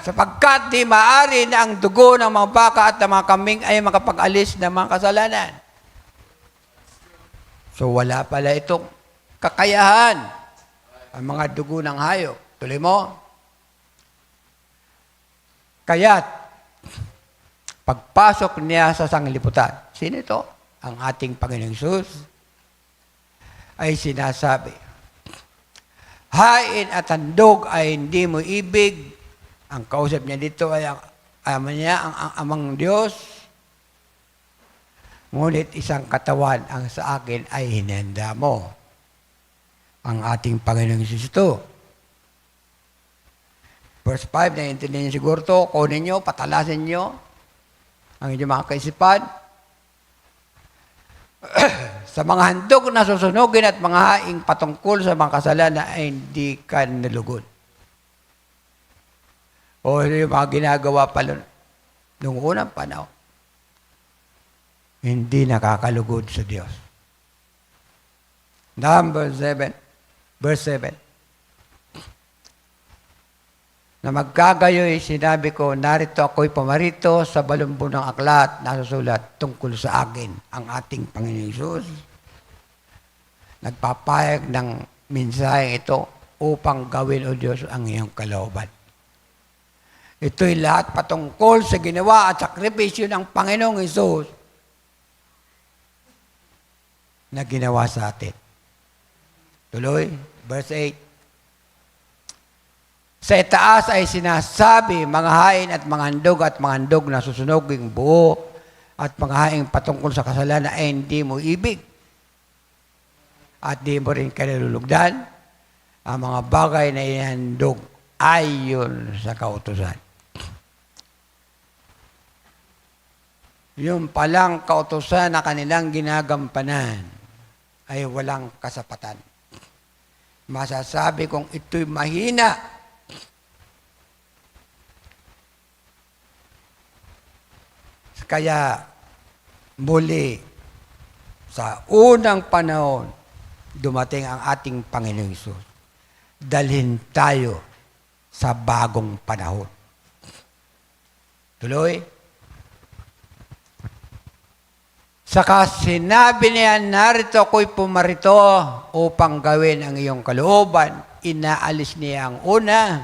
Sapagkat di maaari na ang dugo ng mga baka at ng mga kambing ay makapag-alis ng mga kasalanan. So wala pala itong kakayahan ang mga dugo ng hayop. Tuloy mo. Kaya't pagpasok niya sa sanglibutan, sino ito? Ang ating Panginoong Hesus ay sinasabi, hain at handog ay hindi mo ibig. Ang kausap niya dito ay ang amang Diyos. Ngunit isang katawan ang sa akin ay hinanda mo. Ang ating Panginoong Hesus ito. Verse 5, naiintindihan niyo siguro ito. Kunin niyo, patalasin niyo ang inyong mga kaisipan. Sa mga handog na susunugin at mga haing patungkol sa mga kasalanan ay hindi ka nalugod. O yung mga ginagawa pala noong unang panahon, hindi nakakalugod sa Diyos. Number 7, verse 7. Na magkagayoy, sinabi ko, narito ako'y pumarito sa balumbo ng aklat na susulat tungkol sa akin, ang ating Panginoong Hesus. Nagpapayag ng mensaheng ito upang gawin, o Diyos, ang iyong kalooban. Ito'y lahat patungkol sa ginawa at sakripisyo ng Panginoong Hesus na ginawa sa atin. Tuloy, verse 8. Sa itaas ay sinasabi, mga hain at mga handog na susunoging buo at mga haing patungkol sa kasalanan ay hindi mo ibig. At di mo rin kinalulugdan ang mga bagay na ihandog ayon sa kautusan. Yung palang kautusan na kanilang ginagampanan ay walang kasapatan. Masasabi kong ito'y mahina. Kaya muli, sa unang panahon, dumating ang ating Panginoong Hesus. Dalhin tayo sa bagong panahon. Tuloy. Saka sinabi niya, narito ako'y pumarito upang gawin ang iyong kalooban. Inaalis niya ang una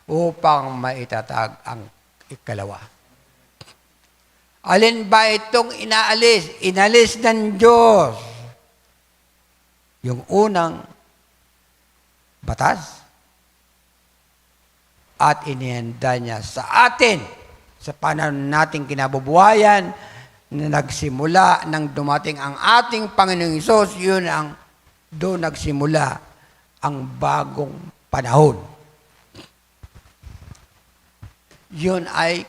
upang maitatag ang ikalawa. Alin ba itong inaalis? Inalis ng Diyos. Yung unang batas at inihanda niya sa atin sa panahon nating kinabubuhayan na nagsimula nang dumating ang ating Panginoong Hesus, yun ang doon nagsimula ang bagong panahon. Yun ay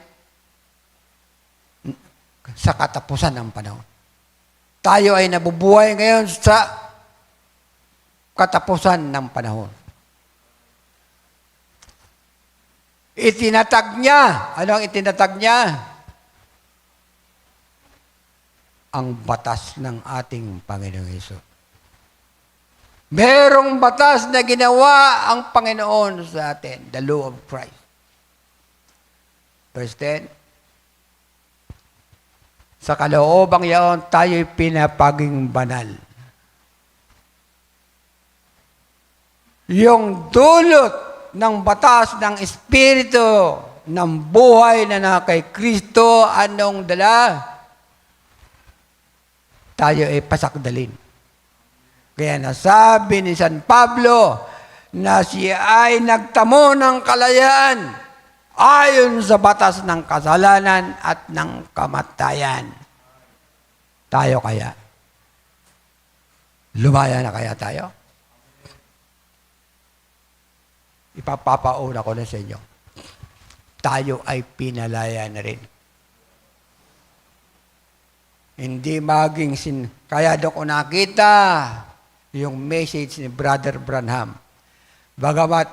sa katapusan ng panahon. Tayo ay nabubuhay ngayon sa katapusan ng panahon. Itinatag niya. Ano ang itinatag niya? ang batas ng ating Panginoong Hesus. Merong batas na ginawa ang Panginoon sa atin, the law of Christ. Verse 10, sa kaloobang yaon, tayo'y pinapaging banal. Yung dulot ng batas ng Espiritu ng buhay na na kay Kristo, anong dala? Tayo ay pasakdalin. Kaya nasabi ni San Pablo na siya ay nagtamo ng kalayaan ayon sa batas ng kasalanan at ng kamatayan. Tayo kaya? Lumaya na kaya tayo? Ipapapauna ko na sa inyo. Tayo ay pinalaya na rin. Hindi maging kaya doon ko nakita yung message ni Brother Branham. Bagamat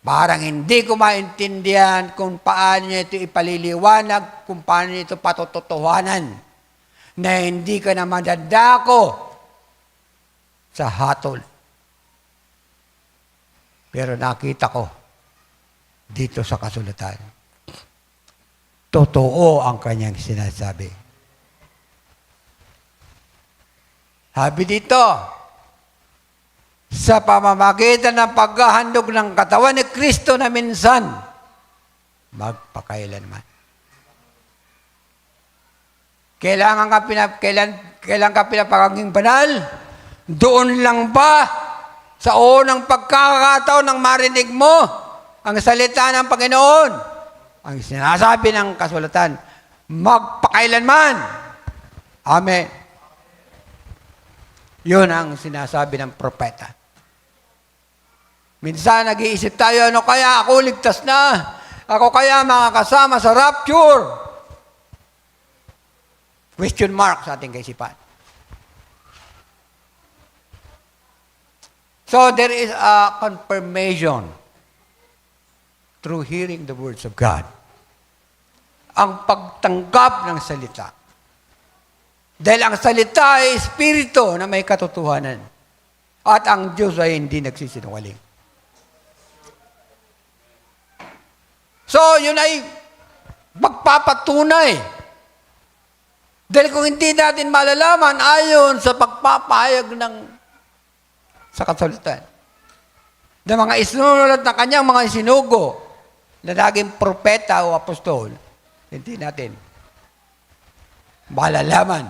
parang hindi ko maintindihan kung paano niya ito ipaliliwanag, kung paano niya ito patututuhanan, na hindi ka na madadako sa hatol. Pero nakita ko dito sa kasulatan, totoo ang kanyang sinasabi. Sabi dito, sa pamamagitan ng paghahandog ng katawan ni Kristo na minsan, magpakailanman. Kailangan ka pinapagiging banal? Doon lang ba sa unang pagkakataon ng marinig mo ang salita ng Panginoon? Ang sinasabi ng kasulatan, magpakailanman. Amen. Yun ang sinasabi ng propeta. Minsan nag-iisip tayo, ano kaya ako ligtas na? Ako kaya makakasama sa rapture? Question mark sa ating kaisipan. So there is a confirmation through hearing the words of God. Ang pagtanggap ng salita. Dahil ang salita ay espiritu na may katotohanan. At ang Diyos ay hindi nagsisinungaling. So, yun ay magpapatunay. Dahil kung hindi natin malalaman ayon sa pagpapahayag sa kasulatan, na mga isinulat na kanyang mga sinugo na naging propeta o apostol, hindi natin malalaman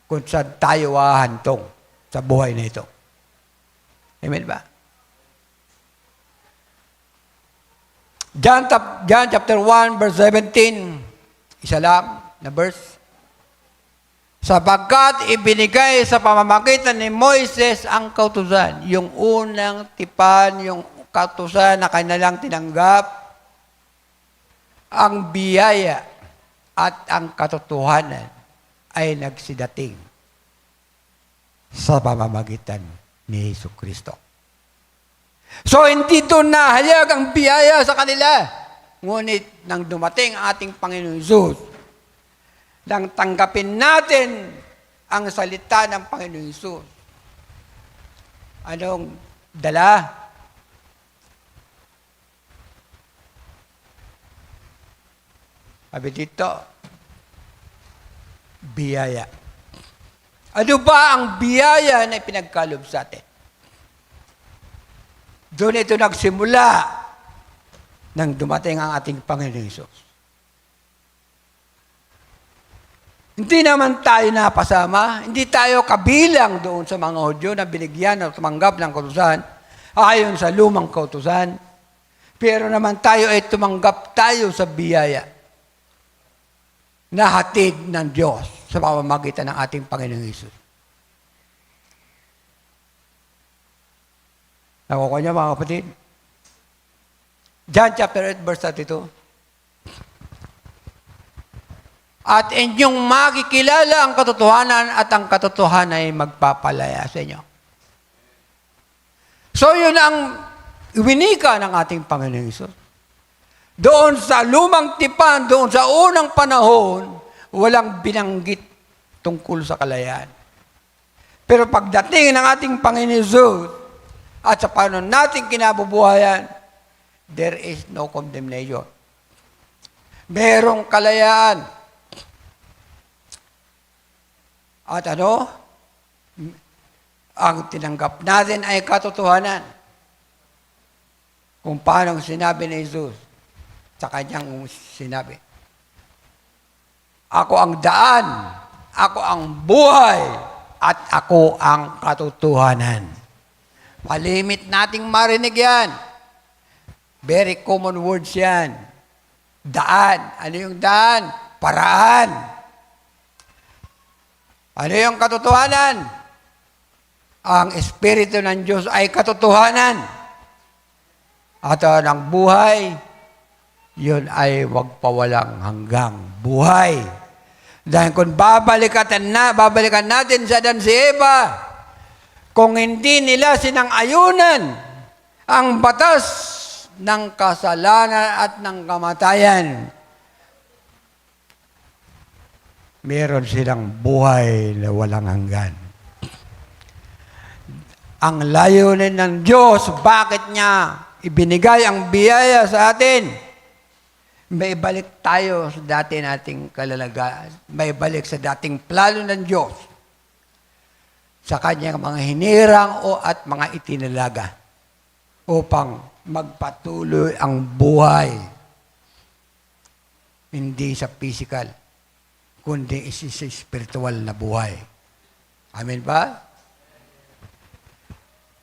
kung saan tayo hahantong sa buhay na ito. Amen ba? John chapter 1, verse 17, isa lang na verse. Sapagkat ibinigay sa pamamagitan ni Moises ang kautusan, yung unang tipan, yung kautusan na kanilang tinanggap, ang biyaya at ang katotohanan ay nagsidating sa pamamagitan ni Jesucristo. So, hindi doon nahayag ang biyaya sa kanila. Ngunit, nang dumating ang ating Panginoon Jesus, nang tanggapin natin ang salita ng Panginoon Jesus, anong dala? Sabi dito, biyaya. Ano ba ang biyaya na pinagkalob sa atin? Doon ito nagsimula nang dumating ang ating Panginoon Hesus. Hindi naman tayo napasama, hindi tayo kabilang doon sa mga Hudyo na binigyan at tumanggap ng kautusan ayon sa lumang kautusan. Pero naman tayo ay tumanggap tayo sa biyaya na hatid ng Diyos sa pamamagitan ng ating Panginoong Hesus. Nakuha niyo mga kapatid? John chapter 8 verse 32. At inyong makikilala ang katotohanan at ang katotohanan ay magpapalaya sa inyo. So yun ang winika ng ating Panginoong Hesus. Doon sa lumang tipan, doon sa unang panahon, walang binanggit tungkol sa kalayaan. Pero pagdating ng ating Panginoon Jesus at sa paano natin kinabubuhayan, there is no condemnation. Merong kalayaan. At ang tinanggap natin ay katotohanan. Kung paano sinabi ni Jesus sa kanyang sinabi. Ako ang daan, ako ang buhay, at ako ang katotohanan. Malimit nating marinig yan. Very common words yan. Daan. Ano yung daan? Paraan. Ano yung katotohanan? Ang Espiritu ng Diyos ay katotohanan. At ang buhay, yun ay wagpawalang hanggang buhay. Dahil kung babalikan natin si Adan si Eva, kung hindi nila sinang-ayunan ang batas ng kasalanan at ng kamatayan, meron silang buhay na walang hanggan. Ang layunin ng Diyos, bakit niya ibinigay ang biyaya sa atin? May balik tayo sa dati nating kalalagaan. May balik sa dating plano ng Diyos. Sa kanyang mga hinirang at mga itinalaga upang magpatuloy ang buhay. Hindi sa physical, kundi sa spiritual na buhay. Amen ba?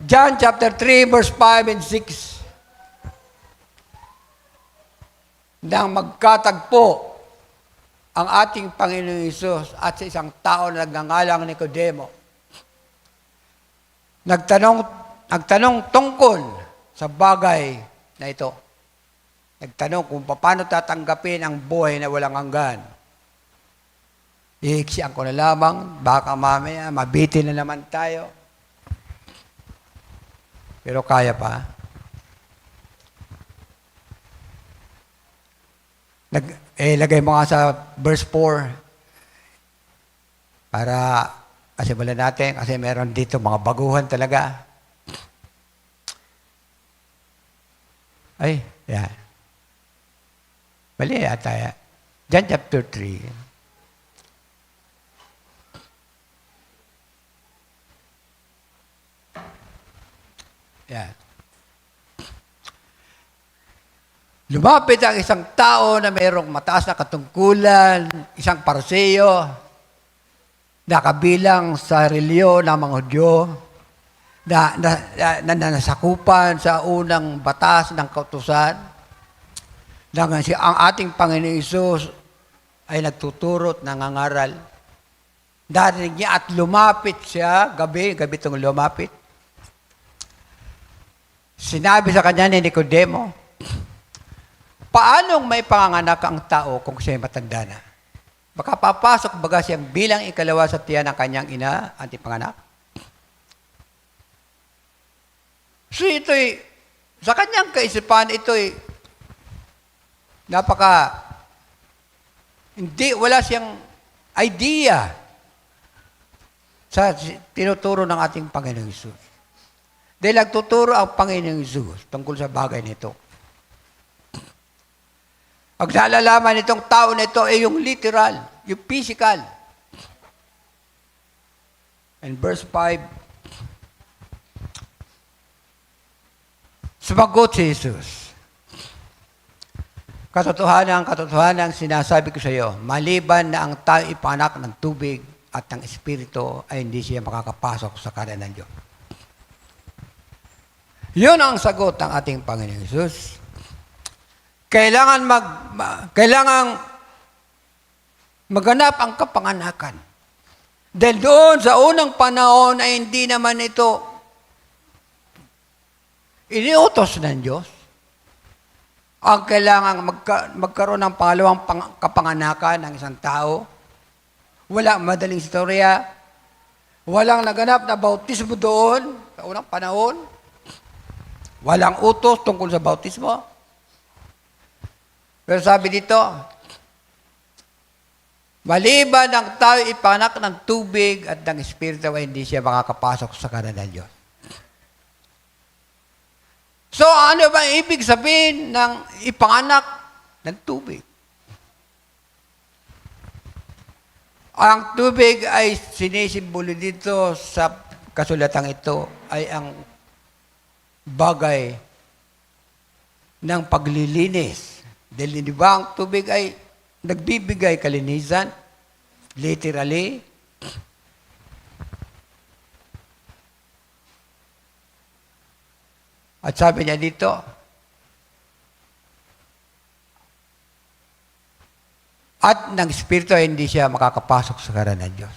John chapter 3, verse 5 and 6. Nang magkatagpo ang ating Panginoon Hesus at sa isang tao na nagngangalang Nicodemo. Nagtanong tungkol sa bagay na ito. Nagtanong kung paano tatanggapin ang buhay na walang hanggan. Iiksian ko na lamang, baka mamaya mabitin na naman tayo. Pero kaya pa. Lagay mo nga sa verse 4 para asimulan natin kasi meron dito mga baguhan talaga. Ay, yan. Mali yata yan. John chapter 3. Yan. Lumapit ang isang tao na mayroong mataas na katungkulan, isang Pariseo, nakabilang sa reliyon ng mga Hudyo, na nasakupan sa unang batas ng kautusan, ang ating Panginoon Hesus ay nagtuturo at nangangaral. Darinig niya at lumapit siya, gabi itong lumapit. Sinabi sa kanya ni Nicodemo, paanong may panganganak ang tao kung siya'y matanda na? Baka papasok baga siyang bilang ikalawa sa tiyan ng kanyang ina, ating panganak? So ito'y, sa kanyang kaisipan, ito'y wala siyang idea sa tinuturo ng ating Panginoong Hesus. Dahil nagtuturo ang Panginoong Hesus tungkol sa bagay nito. Ang nalalaman nitong tao na ito ay yung literal, yung physical. And verse 5, sumagot si Jesus, katotohanan, sinasabi ko sa iyo, maliban na ang tao ipanak ng tubig at ng Espiritu, ay hindi siya makakapasok sa kanan ng Diyos. Yun ang sagot ng ating Panginoon Jesus. Kailangan maganap ang kapanganakan. Dahil doon sa unang panahon ay hindi naman ito iniutos ng Diyos. Ang kailangan magkaroon ng pangalawang kapanganakan ng isang tao. Wala madaling istorya. Walang naganap na bautismo doon sa unang panahon. Walang utos tungkol sa bautismo. Pero sabi dito, Maliban ang tayo ipanganak ng tubig at ng Espiritu ay hindi siya makakapasok sa kanan ng Diyos. So, ano ba ibig sabihin ng ipanganak ng tubig? Ang tubig ay sinisimbolo dito sa kasulatang ito ay ang bagay ng paglilinis. Dahil di ba ang tubig ay nagbibigay kalinisan? Literally. At sabi niya dito, at ng Espiritu ay hindi siya makakapasok sa karan ng Diyos.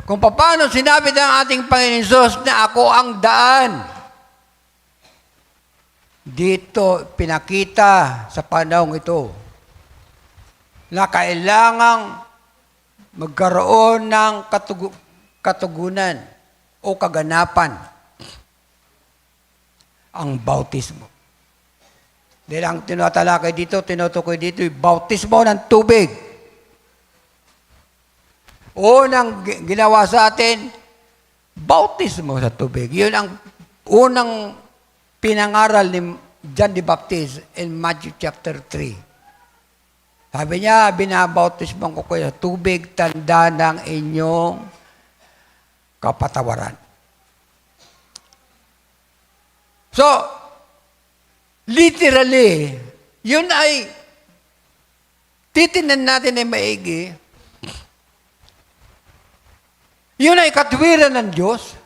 Kung paano sinabi ng ating Panginoon Jesus na ako ang daan, dito pinakita sa panahong ito na kailangang magkaroon ng katugunan o kaganapan ang bautismo. Dahil ang tinatalakay dito, tinutukoy dito, yung bautismo ng tubig. Unang ginawa sa atin, bautismo sa tubig. Yun ang unang pinangaral ni John the Baptist in Matthew chapter 3. Sabi niya, binabautismo ko kayo sa tubig, tanda ng inyong kapatawaran. So, literally, yun ay titinan natin ay maigi. Yun ay katwiran ng Diyos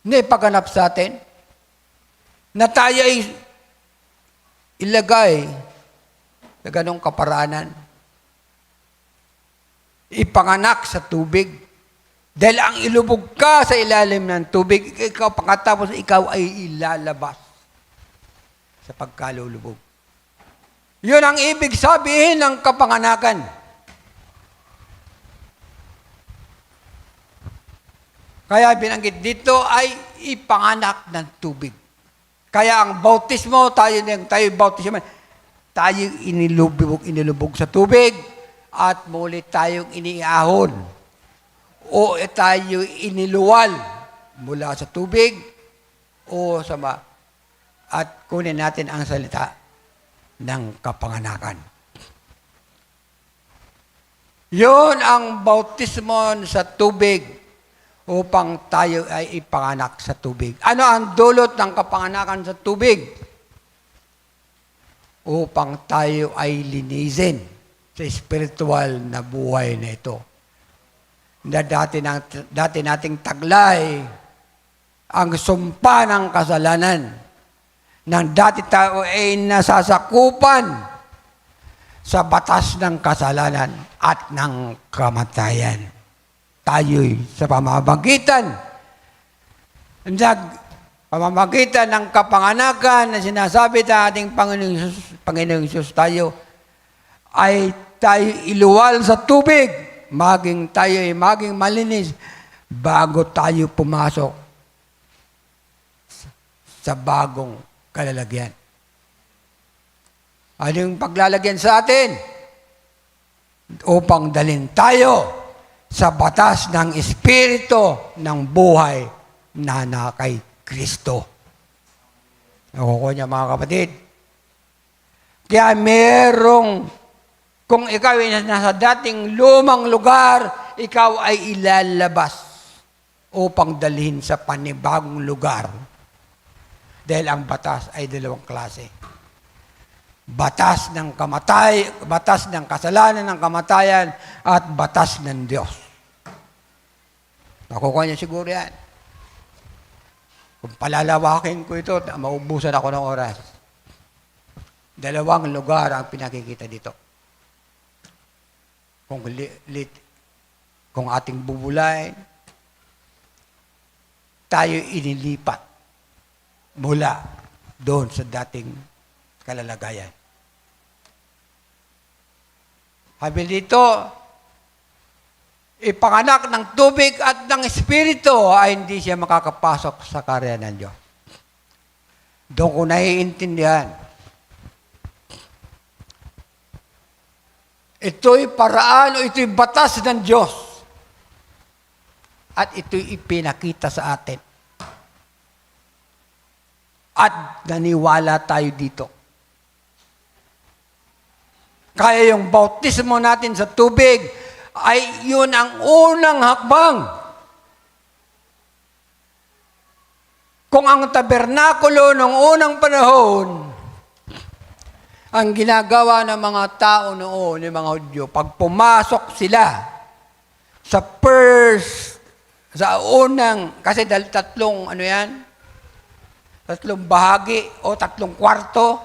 na ipaganap sa atin na tayo ay ilagay sa ganong kaparaanan. Ipanganak sa tubig. Dahil ang ilubog ka sa ilalim ng tubig, ikaw pagkatapos ikaw ay ilalabas sa pagkalulubog. Yun ang ibig sabihin ng kapanganakan. Kaya binanggit dito ay ipanganak ng tubig. Kaya ang bautismo, tayo bautismo, tayo inilubog sa tubig at muli tayong iniahon. O tayo iniluwal mula sa tubig o sa at kunin natin ang salita ng kapanganakan. Yun ang bautismo sa tubig upang tayo ay ipanganak sa tubig. Ano ang dulot ng kapanganakan sa tubig? Upang tayo ay linisin sa spiritual na buhay na ito. Na dati nating taglay ang sumpa ng kasalanan nang dati tayo ay nasasakupan sa batas ng kasalanan at ng kamatayan. Tayo'y sa pamamagitan ng kapanganakan na sinasabi ng ating Panginoong Isus tayo ay tayo iluwal sa tubig. Maging malinis bago tayo pumasok sa bagong kalalagyan. Anong paglalagyan sa atin? Upang dalhin tayo sa batas ng Espiritu ng buhay na kay Kristo. Nakukuha niya mga kapatid. Kaya kung ikaw ay nasa dating lumang lugar, ikaw ay ilalabas upang dalhin sa panibagong lugar. Dahil ang batas ay dalawang klase. Batas ng batas ng kasalanan ng kamatayan at batas ng Diyos. Nakukuha niya siguro yan. Kung palalawakin ko ito, maubusan ako ng oras. Dalawang lugar ang pinakikita dito. Kung ating bubulain, tayo inilipat mula doon sa dating kalalagayan. Sabi dito, ipanganak ng tubig at ng Espiritu ay hindi siya makakapasok sa karya ng Diyos. Doon ko naiintindihan. Ito'y paraan o ito'y batas ng Diyos. At ito'y ipinakita sa atin. At naniwala tayo dito. Kaya yung bautismo natin sa tubig ay yun ang unang hakbang. Kung ang tabernakulo noong unang panahon, ang ginagawa ng mga tao noon, ng mga Hudyo, pag pumasok sila sa unang, kasi tatlong, tatlong bahagi o tatlong kwarto,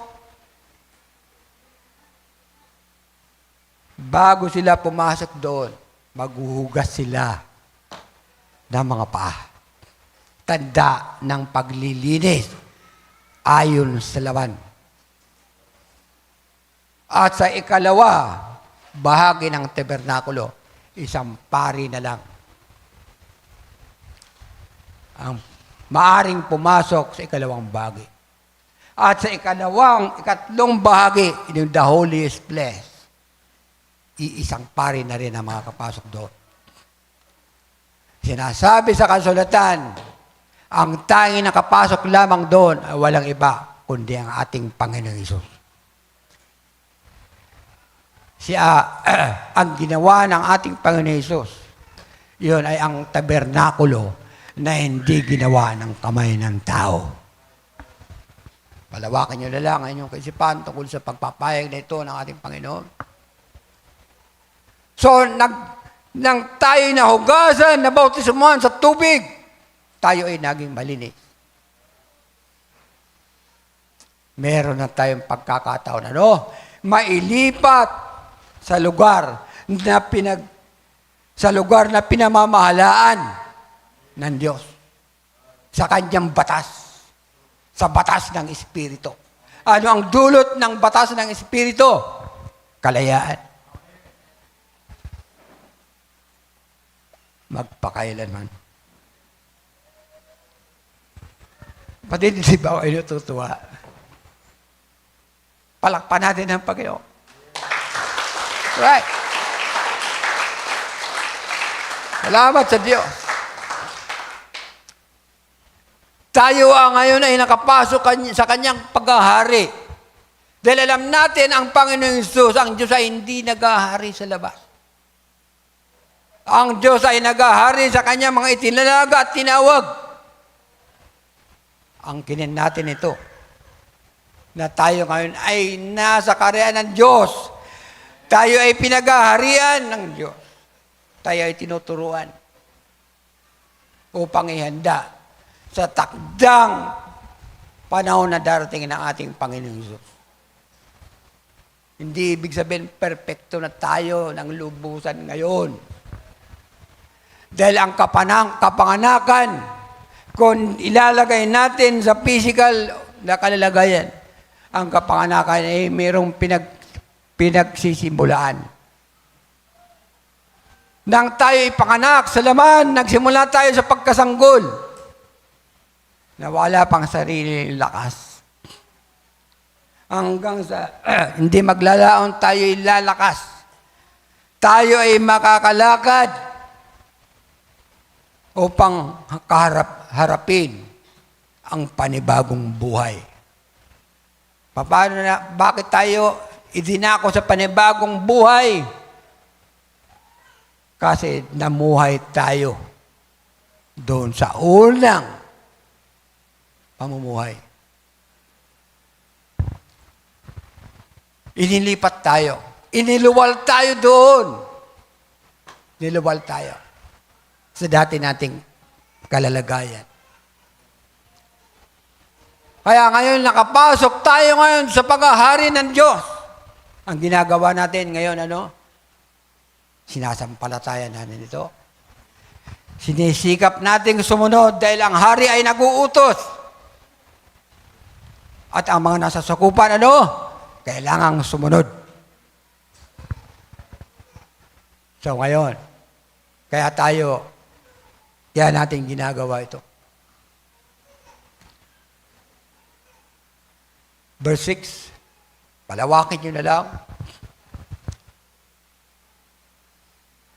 bago sila pumasok doon, maghuhugas sila ng mga paa. Tanda ng paglilinis ayon sa laman. At sa ikalawa, bahagi ng tabernakulo, isang pari na lang ang maaring pumasok sa ikalawang bahagi. At sa ikatlong bahagi, yung the holiest place, iisang pari na rin ang makakapasok doon. Sinasabi sa kasulatan, ang tanging nakapasok lamang doon ay walang iba, kundi ang ating Panginoong Hesus. Siya, ang ginawa ng ating Panginoong Hesus, yun ay ang tabernakulo na hindi ginawa ng kamay ng tao. Palawakan nyo na lang ang inyong kaisipan tungkol sa pagpapayag na ito ng ating Panginoon. So, nang tayo nahugasan, nabautismuhan sa tubig, tayo ay naging malinis. Meron na tayong pagkakataon, mailipat sa lugar na pinamamahalaan ng Diyos sa kanyang batas, sa batas ng Espiritu. Ano ang dulot ng batas ng Espiritu? Kalayaan. Magpakailanman. Pati di ba kayo natutuwa? Palakpan natin ang Panginoon. Right. Salamat sa Diyos. Tayo ngayon ay nakapasok sa kanyang paghahari. Dahil alam natin ang Panginoong Hesus, ang Diyos ay hindi naghahari sa labas. Ang Diyos ay naghahari sa kanyang mga itinalaga at tinawag. Ang kinin natin ito, na tayo ngayon ay nasa kaharian ng Diyos. Tayo ay pinaghaharian ng Diyos. Tayo ay tinuturuan upang ihanda sa takdang panahon na darating ng ating Panginoong Hesus. Hindi ibig sabihin perpekto na tayo ng lubusan ngayon. Dahil ang kapanganakan, kung ilalagay natin sa physical na kalalagayan, ang kapanganakan ay mayroong pinagsisimulaan. Nang tayo ipanganak sa laman, nagsimula tayo sa pagkasanggol, na wala pang sarili lakas. Hanggang sa hindi maglalaon tayo ilalakas. Tayo ay makakalakad upang harapin ang panibagong buhay. Bakit tayo idinako sa panibagong buhay? Kasi namuhay tayo doon sa unang pamumuhay. Inilipat tayo. Iniluwal tayo doon. Niluwal tayo sa dati nating kalalagayan. Kaya ngayon, nakapasok tayo ngayon sa paghahari ng Diyos. Ang ginagawa natin ngayon, sinasampalataya natin ito. Sinisikap natin sumunod dahil ang hari ay nag-uutos. At ang mga nasa sakupan, kailangang sumunod. So ngayon, kaya natin ginagawa ito. Verse 6, palawakin nyo na lang.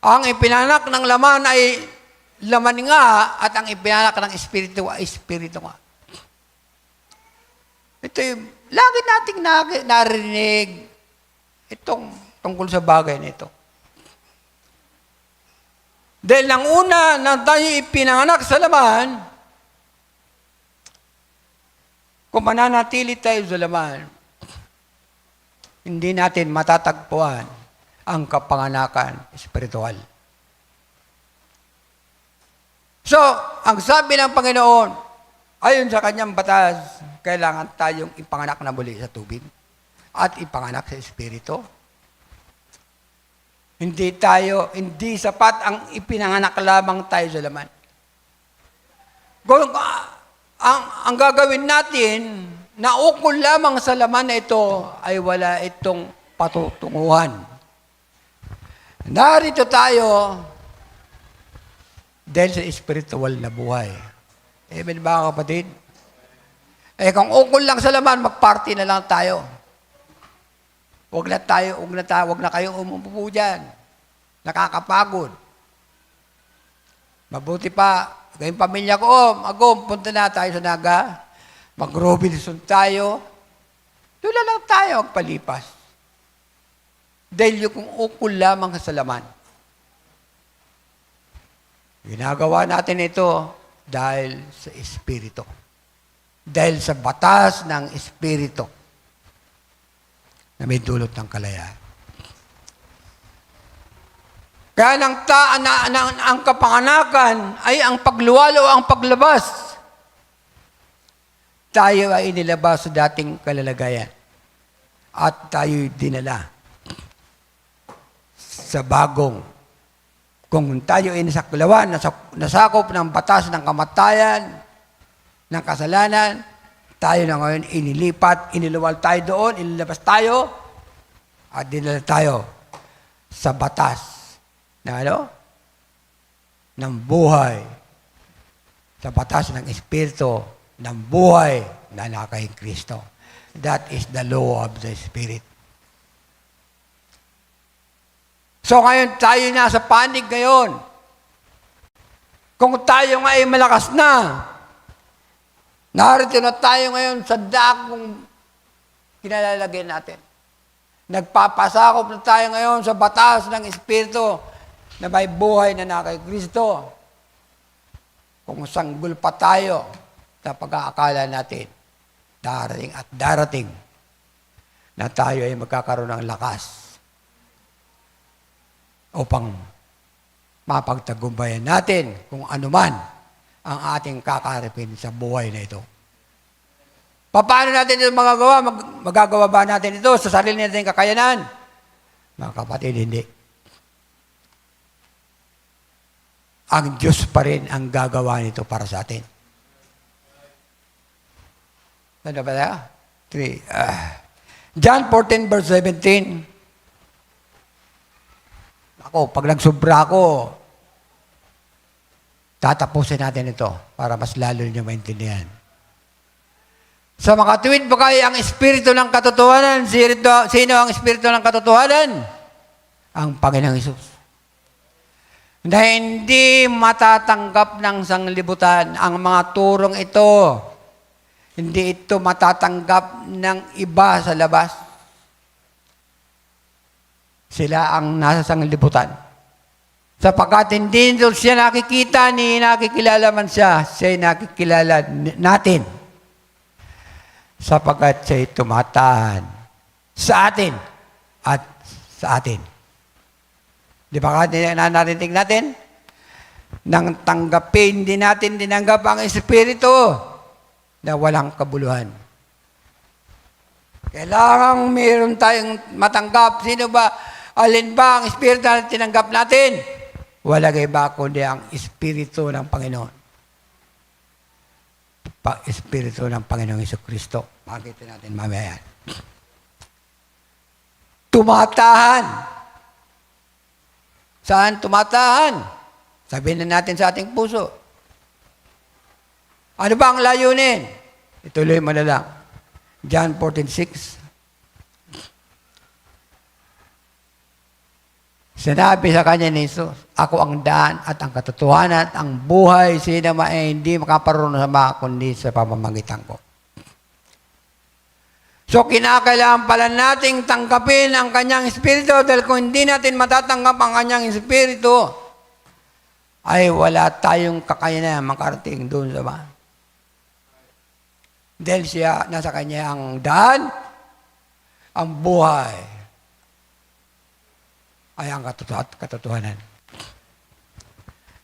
Ang ipinanak ng laman ay laman nga at ang ipinanak ng espiritu ay espiritu nga. Ito yung lagi nating narinig itong tungkol sa bagay na ito. Dahil nang una na tayo ipinanganak sa laman, kung mananatili tayo sa laman, hindi natin matatagpuan ang kapanganakan espiritual. So, ang sabi ng Panginoon, ayon sa kanyang batas, kailangan tayong ipanganak na muli sa tubig at ipanganak sa Espiritu. Hindi sapat ang ipinanganak lamang tayo sa laman. Kung ang gagawin natin, na ukol lamang sa laman na ito, ay wala itong patutunguhan. Narito tayo dahil sa spiritual na buhay. Amen ba kapatid? Kung ukol lang sa laman, mag-party na lang tayo. Huwag na kayong umupo dyan. Nakakapagod. Mabuti pa, kayong pamilya ko, punta na tayo sa Naga. Mag-Robinson tayo. Doon na lang tayo magpalipas. Dahil yung ukol lamang sa laman. Ginagawa natin ito dahil sa Espiritu. Dahil sa batas ng Espiritu na may dulot ng kalayaan. Kaya ang kapanganakan ay ang pagluwalo, ang paglabas. Tayo ay inilabas sa dating kalalagayan. At tayo dinala sa bagong. Kung tayo ay nasaklawan, nasakop ng batas ng kamatayan, ng kasalanan, tayo na ngayon inilipat, iniluwal tayo doon, inilabas tayo, at dinala tayo sa batas na ng buhay, sa batas ng Espiritu, ng buhay na nakay Kristo. That is the law of the Spirit. So ngayon tayo nasa panig ngayon. Kung tayo nga ay malakas na, narito na tayo ngayon sa dakong kinalalagay natin. Nagpapasakop na tayo ngayon sa batas ng Espiritu na may buhay na nakay Kristo. Kung sanggol pa tayo sa pag-aakala natin, darating at darating na tayo ay magkakaroon ng lakas upang mapagtagumpayan natin kung anuman ang ating kakarapin sa buhay na ito. Paano natin ito magagawa? Magagawa ba natin ito sa sarili natin kakayanan? Mga kapatid, hindi. Ang Diyos pa rin ang gagawa nito para sa atin. Ano ba na? John 14 verse 17. Pag nagsubra ako, tatapusin natin ito para mas lalo niyo maintindihan. Sa mga tuwid ba kayo ang Espiritu ng katotohanan? Sino ang Espiritu ng katotohanan? Ang Panginoong Hesus. Na hindi matatanggap ng sanglibutan ang mga turong ito. Hindi ito matatanggap ng iba sa labas. Sila ang nasa sanglibutan. Sapagkat hindi siya nakikita ni nakikilala man siya nakikilala natin. Sapagkat siya'y tumatahan sa atin at sa atin. Di ba narinig natin? Nang tanggapin, hindi natin dinanggap ang Espiritu na walang kabuluhan. Kailangang mayroon tayong matanggap. Sino ba? Alin ba ang Espiritu na tinanggap natin? Wala iba kundi ang Espiritu ng Panginoon. Espiritu ng Panginoong Jesucristo. Makita natin mamaya. Tumatahan. Saan tumatahan? Sabihin na natin sa ating puso. Ano ba ang layunin? Ituloy mo na lang. John 14:6. Sinabi sa kanya ni Jesus, ako ang daan at ang katotohanan at ang buhay. Sino man ay hindi makaparoon sa mga kundi sa pamamagitan ko. So, kinakailangan pala nating tanggapin ang kanyang espiritu dahil kung hindi natin matatanggap ang kanyang espiritu, ay wala tayong kakayanan makarating doon sa bahay. Dahil siya, nasa kanya ang daan, ang buhay, ay ang katotohanan.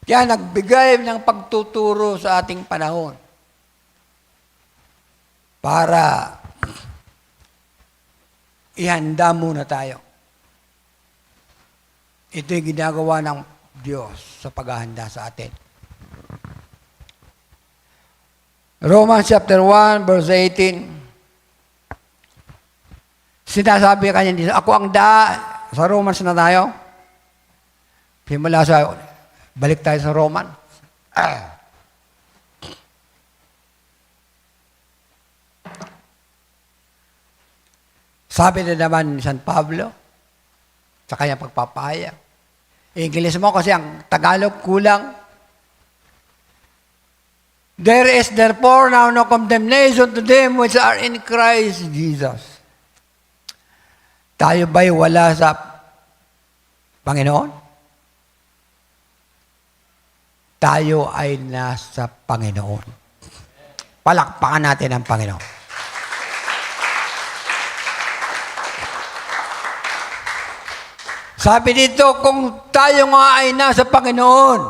Kaya nagbigay ng pagtuturo sa ating panahon para ihanda muna tayo. Ito'y ginagawa ng Diyos sa paghahanda sa atin. Romans chapter 1, verse 18. Sinasabi kanya dito, ako ang sa Romans na tayo. Simula sa, balik tayo sa Roman. Sabi na naman ni San Pablo, sa kanyang pagpapahayag. English mo kasi ang Tagalog kulang. There is therefore now no condemnation to them which are in Christ Jesus. Tayo ba'y wala sa Panginoon? Tayo ay nasa Panginoon. Palakpakan natin ang Panginoon. Sabi dito, kung tayo nga ay nasa Panginoon,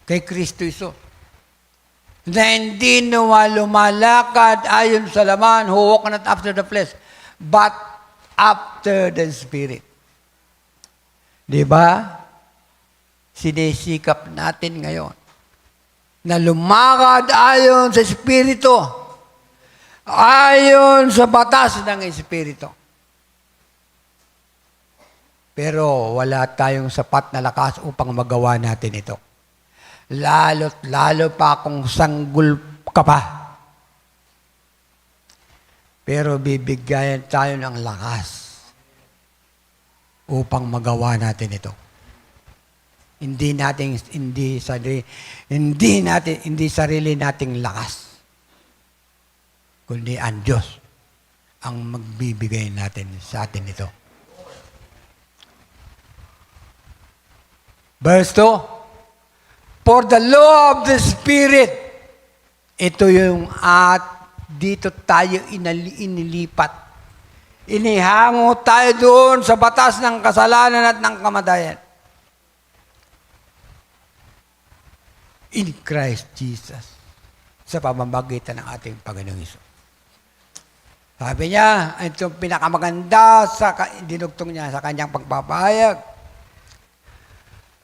kay Kristo Isus, na hindi lumalakad ayon sa laman, who walk not after the flesh, but after the Spirit. Di ba? Sinisikap natin ngayon na lumakad ayon sa Espiritu, ayon sa batas ng Espiritu. Pero wala tayong sapat na lakas upang magawa natin ito. Lalo pa kung sanggol ka pa. Pero bibigyan tayo ng lakas upang magawa natin ito. Hindi sarili nating lakas, kundi ang Diyos ang magbibigay natin sa atin ito. Verse 2, for the law of the Spirit, ito yung dito tayo inilipat. Inihango tayo doon sa batas ng kasalanan at ng kamatayan. In Christ Jesus, sa pamamagitan ng ating Panginoong Hesus. Sabi niya, ito pinakamaganda sa dinugtong niya sa kanyang pagpapahayag.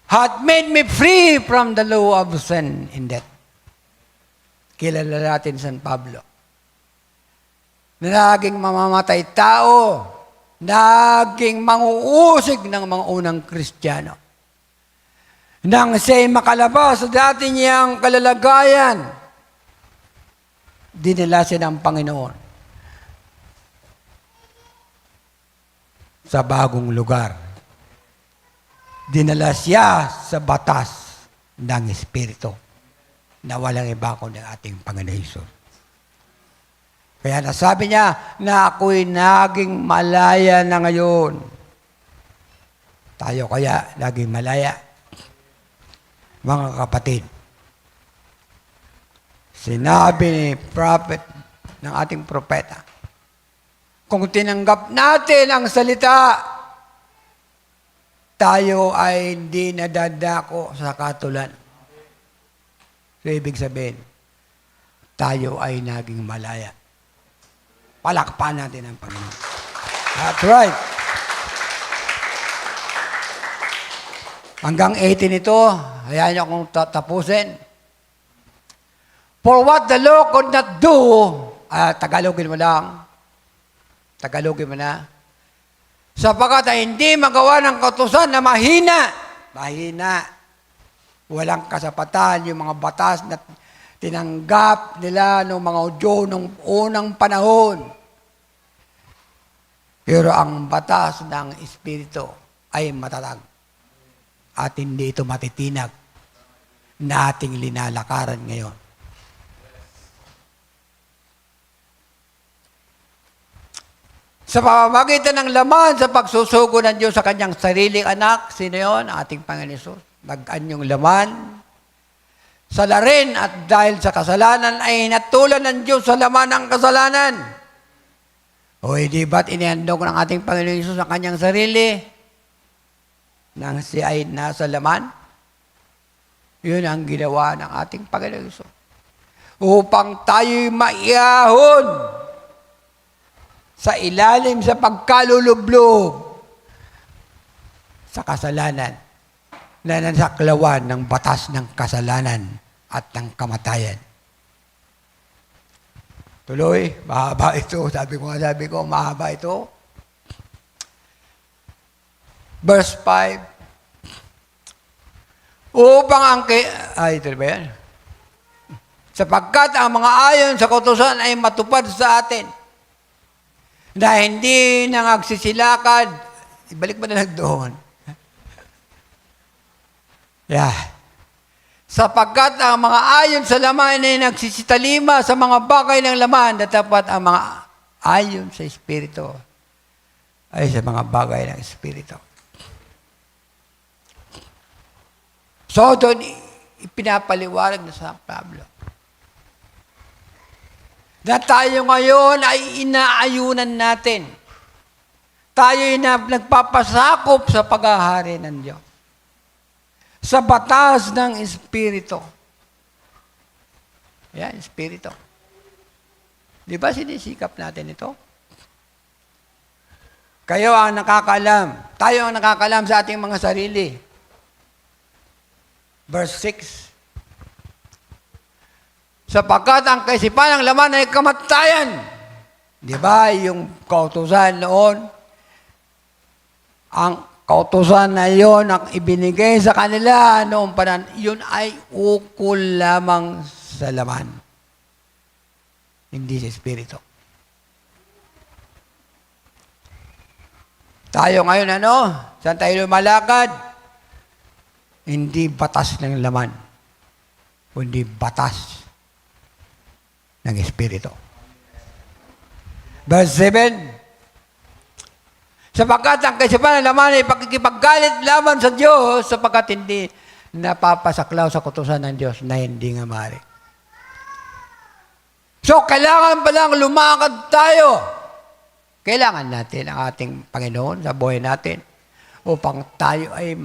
Hath made me free from the law of sin and death. Kilala natin San Pablo. Naging mamamatay tao, naging manguusig ng mga unang Kristiyano. Nang siya'y makalabas sa dati niyang kalalagayan, dinala siya ng Panginoon sa bagong lugar. Dinala siya sa batas ng Espiritu na walang iba kundi ang ating Panginoon Hesus. Kaya nasabi niya na ako'y naging malaya na ngayon. Tayo kaya naging malaya? Mga kapatid, sinabi ni prophet ng ating propeta, kung tinanggap natin ang salita, tayo ay hindi nadadako sa katulan. So, ibig sabihin, tayo ay naging malaya. Palakpan natin ang Panginoon. That's right. Hanggang 18 ito, hayaan niyo akong tapusin. For what the law could not do, Tagalogin mo lang. Tagalogin mo na. Sapagkat ay hindi magawa ng kautusan na mahina. Mahina. Walang kasapatan yung mga batas na tinanggap nila ng mga Hudyo nung unang panahon. Pero ang batas ng Espiritu ay matatag at hindi ito matitinag na ating linalakaran ngayon. Sa pamamagitan ng laman sa pagsusugo ng Diyos sa kanyang sariling anak, sino yun? Ating Panginoon Hesus. Nag-an yung laman sa larin at dahil sa kasalanan ay natulan ng Diyos sa laman ng kasalanan. O hindi ba't inihandog ng ating Panginoon Hesus ang kanyang sarili nang siya ay nasa laman? Yun ang ginawa ng ating Panginoon Hesus. Upang tayo'y maiyahon sa ilalim sa pagkalulublob sa kasalanan na nasaklawan ng batas ng kasalanan at ng kamatayan. Tuloy, mahaba ito. Sabi ko, mahaba ito. Verse 5. Upang ito ba yan? Sapagkat ang mga ayon sa kautusan ay matupad sa atin, na hindi nangagsisilakan. Ibalik mo na lang doon. Sapagkat ang mga ayon sa laman ay nagsisitalima sa mga bagay ng laman, na dapat ang mga ayon sa Espiritu ay sa mga bagay ng Espiritu. So, doon ipinapaliwanag na sa Pablo na tayo ngayon ay inaayunan natin. Tayo ay nagpapasakop sa paghahari ng Diyos. Sa batas ng Espiritu. Yan, Espiritu. Di ba sinisikap natin ito? Kayo ang nakakalam. Tayo ang nakakalam sa ating mga sarili. Verse 6. Sapagkat ang kaisipan ng laman ay kamatayan. Di ba yung kautusan noon? Ang kautusan na yon ang ibinigay sa kanila noong panahon, yun ay ukol lamang sa laman. Hindi sa Espiritu. Tayo ngayon Saan tayo lumalakad? Hindi batas ng laman, kundi batas ng Espiritu. Verse 7. Sapagkat ang kaisipan ng laman ay pakikipaggalit laban sa Diyos, sapagkat hindi napapasaklaw sa kautusan ng Diyos na hindi nga maaari. So, kailangan palang lumakad tayo. Kailangan natin ang ating Panginoon sa buhay natin upang tayo ay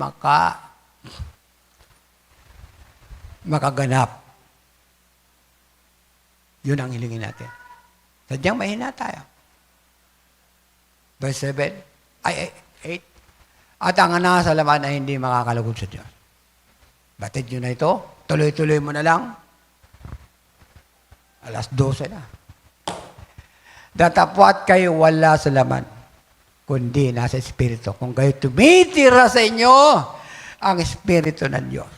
makaganap. Yun ang hilingin natin. Sadyang mahina tayo. Verse 8. At ang nasa laman ay hindi makakalugod sa Diyos. Batid nyo na ito. Tuloy-tuloy mo na lang. 12:00 na. Datapwat kayo wala sa laman, kundi nasa Espiritu. Kung kayo tumitira sa inyo ang Espiritu ng Diyos.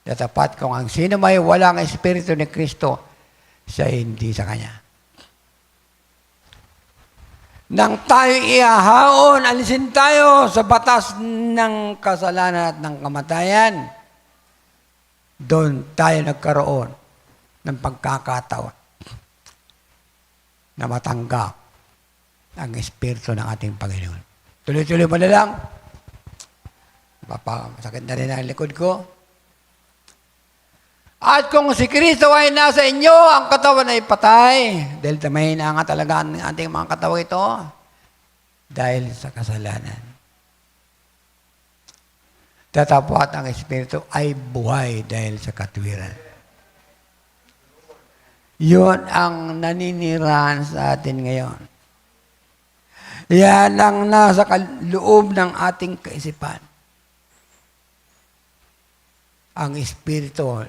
Datapat kung ang sino may walang Espiritu ni Kristo, siya hindi sa Kanya. Nang tayo ihahaon, alisin tayo sa batas ng kasalanan at ng kamatayan, doon tayo nagkaroon ng pagkakataon na matanggap ang Espiritu ng ating Panginoon. Tuloy-tuloy mo na lang. Masakit na rin ang likod ko. At kung si Kristo ay nasa inyo, ang katawan ay patay. Dahil mahina nga talaga ang ating mga katawan ito. Dahil sa kasalanan. Tatapwat ang Espiritu ay buhay dahil sa katwiran. Yun ang naninirahan sa atin ngayon. Yan ang nasa loob ng ating kaisipan. Ang Espiritu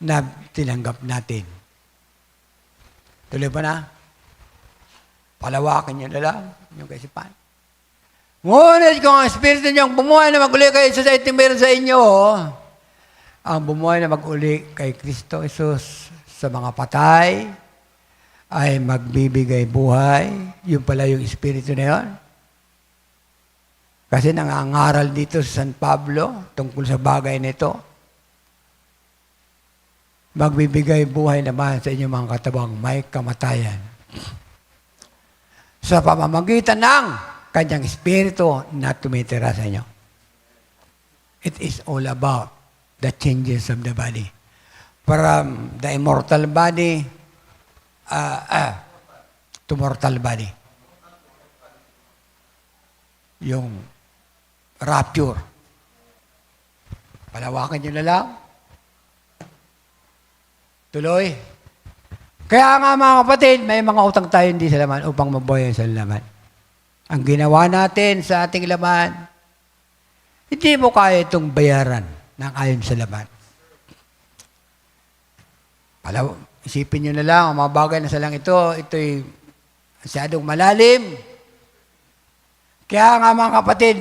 na tinanggap natin. Tuloy pa na? Palawakin nyo na lang yung kaisipan. Ngunit kung ang Espiritu nyo ang bumuhay na mag-uli kay Jesus ay timirin sa inyo, ang bumuhay na mag-uli kay Kristo Jesus sa mga patay ay magbibigay buhay. Yun pala yung Espiritu na yun. Kasi nangangaral dito sa San Pablo tungkol sa bagay nito. Magbibigay buhay naman sa inyong mga katabang may kamatayan. Sa pamamagitan ng kanyang espiritu na tumitira sa inyo. It is all about the changes of the body. From the immortal body to mortal body. Yung rapture. Palawakan nyo na lang. Tuloy. Kaya nga mga kapatid, may mga utang tayo hindi sa laman upang mabuhay sa laman. Ang ginawa natin sa ating laman, hindi mo kaya itong bayaran ng ayon sa laman. Isipin nyo na lang, ang mga bagay na sa lang ito'y masyadong malalim. Kaya nga mga kapatid,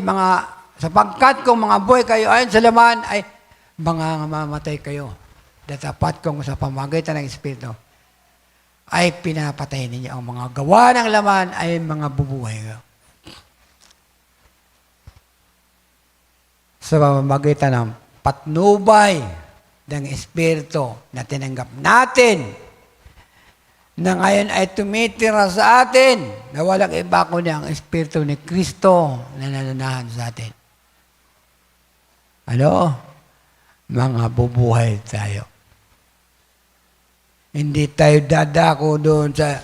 sapagkat kung mga buhay kayo ayon sa laman, ay mga mamatay kayo. Datapat kung sa pamamagitan ng Espiritu, ay pinapatay ninyo ang mga gawa ng laman ay mga bubuhay kayo. Sa pamamagitan ng patnubay ng Espiritu na tinanggap natin, na ngayon ay tumitira sa atin, na walang iba kundi ang Espiritu ni Kristo na nananahan sa atin. Ano? Mga bubuhay tayo. Hindi tayo dadako doon sa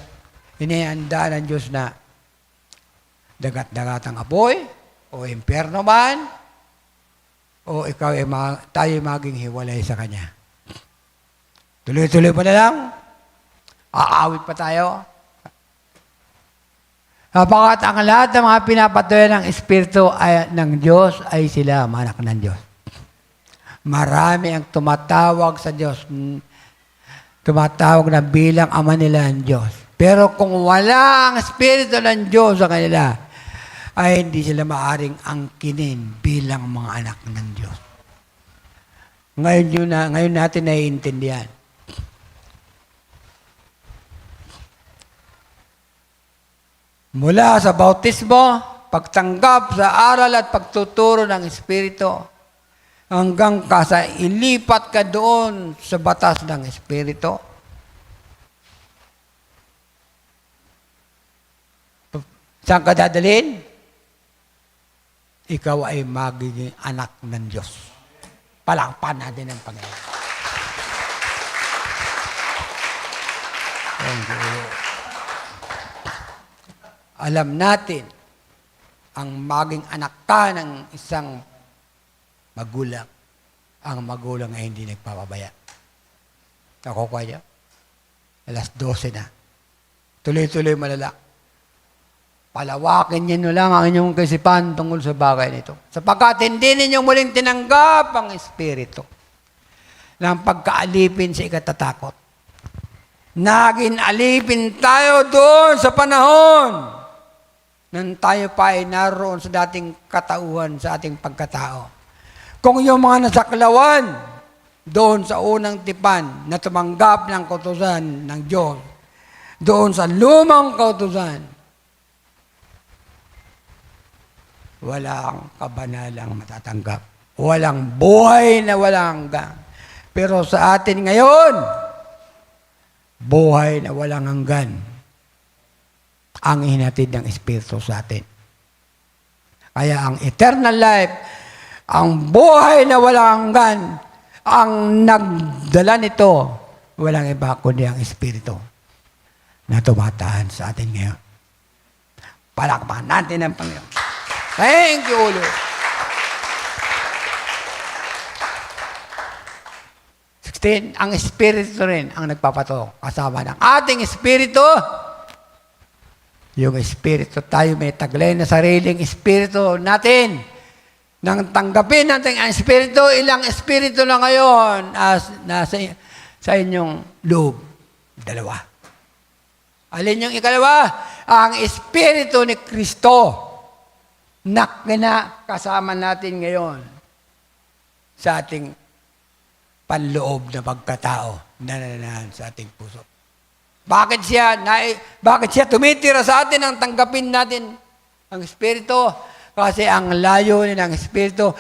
inihanda ng Diyos na dagat-dagatang apoy, o impyerno man, o ikaw ay tayo maging hiwalay sa Kanya. Tuloy-tuloy pa na lang. Aawit pa tayo. Sapagat ang lahat ng mga pinapatuloy ng Espiritu ng Diyos ay sila anak ng Diyos. Marami ang tumatawag sa Diyos. Tumatawag na bilang ama nila ang Diyos. Pero kung wala ang Espiritu ng Diyos sa kanila, ay hindi sila maaring angkinin bilang mga anak ng Diyos. Ngayon natin naiintindihan. Mula sa bautismo, pagtanggap sa aral at pagtuturo ng Espiritu, hanggang sa ilipat ka doon sa batas ng Espiritu. Saan ka dadalhin? Ikaw ay magiging anak ng Diyos. Palakpan natin ang Panginoon. Thank you. Alam natin, ang maging anak ka ng isang magulang, ang magulang ay hindi nagpapabaya. Ako kaya, alas 12 na. Tuloy-tuloy malala. Palawakin niyo lang ang inyong kaisipan tungkol sa bagay nito. Sapagkat hindi ninyong muling tinanggap ang Espiritu ng pagkaalipin sa ikatatakot. Naging alipin tayo doon sa panahon nang tayo pa ay naroon sa dating katauhan, sa ating pagkatao. Kung yung mga nasaklawan doon sa unang tipan na tumanggap ng kautusan ng Diyos, doon sa lumang kautusan, walang kabanalang matatanggap. Walang buhay na walang hanggan. Pero sa atin ngayon, buhay na walang hanggan ang hinatid ng Espiritu sa atin. Kaya ang eternal life, ang buhay na walang hanggan, ang nagdala nito, walang iba kundi ang Espiritu na tumatahan sa atin ngayon. Palakpakan natin ang Panginoon. Thank you, Lord. 16, ang Espiritu rin ang nagpapato kasama ng ating Espiritu. Yung Espiritu, tayo may taglay na sariling Espiritu natin. Nang tanggapin natin ang Espiritu, ilang Espiritu na ngayon sa inyong loob? 2. Alin yung ikalawa? Ang Espiritu ni Kristo na kinakasama natin ngayon sa ating panloob na pagkatao na nananahan sa ating puso. Bakit siya tumitira sa atin ang tanggapin natin ang Espiritu? Kasi ang layunin ng Espiritu,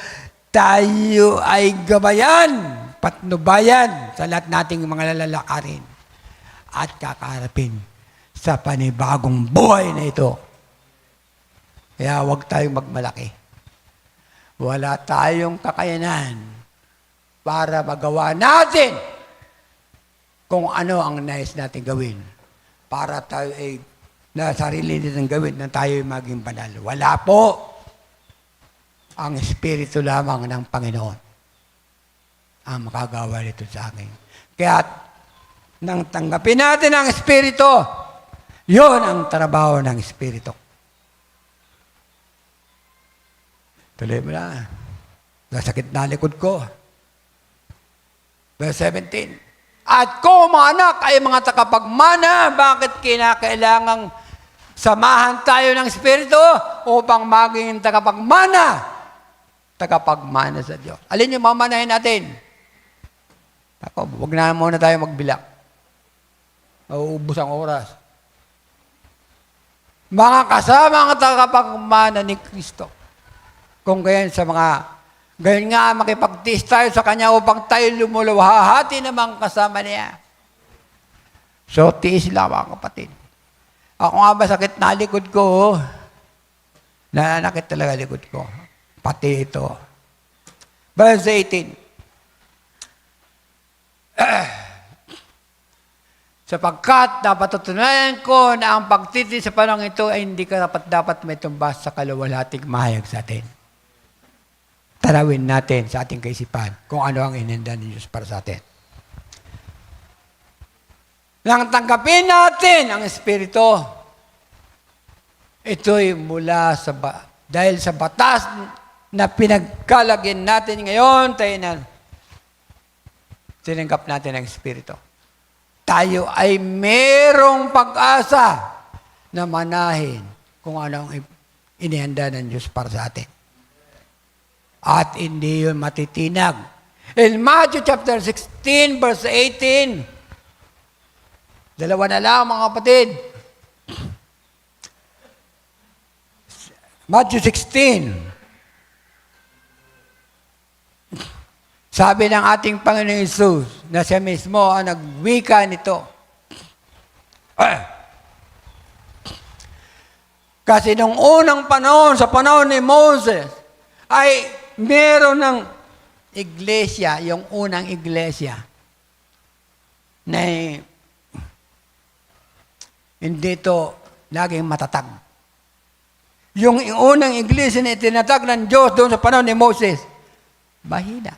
tayo ay gabayan, patnubayan sa lahat nating mga lalakarin at kakaharapin sa panibagong buhay na ito. Kaya huwag tayong magmalaki. Wala tayong kakayanan para magawa natin kung ano ang nais natin gawin. Para tayo ay na sarili natin gawin na tayo ay maging banal. Wala po. Ang Espiritu lamang ng Panginoon ang makagawa nito sa akin. Kaya nang tanggapin natin ang Espiritu, yun ang trabaho ng Espiritu. Tuloy mo na. Nasakit na likod ko. Verse 17. At kung mga anak ay mga takapagmana, bakit kinakailangang samahan tayo ng Espiritu upang maging takapagmana? Tagapagmana sa Diyos. Alin yung mamanahin natin? Ako, huwag na muna tayo magbilak. Mauubos ang oras. Mga kasama ang tagapagmana ni Kristo. Kung gayon sa gayon nga makipagtiis tayo sa Kanya upang tayo lumuluhahati namang kasama niya. So, tiis lang mga kapatid. Ako nga ba sakit na likod ko? Nananakit talaga likod ko. Pati ito. Verse 18. Sapagkat napatutunayan ko na ang pagtitiis sa panahon ito ay hindi ka dapat may tumbas sa kaluwalhating mahayag sa atin. Tarawin natin sa ating kaisipan kung ano ang inenda ni Diyos para sa atin. Nang tanggapin natin ang Espiritu, ito'y mula dahil sa batas na pinagkalagyan natin ngayon, tayo na tinanggap natin ang Espiritu. Tayo ay merong pag-asa na manahin kung ano ang inihanda ng Diyos para sa atin. At hindi yun matitinag. In Matthew chapter 16, verse 18, dalawa na lang mga kapatid. Matthew 16, sabi ng ating Panginoong Hesus na siya mismo ang nagwika nito. Kasi nung unang panahon, sa panahon ni Moses, ay meron ng iglesia, yung unang iglesia, na hindi ito laging matatag. Yung unang iglesia na itinatag ng Diyos doon sa panahon ni Moses, mahina.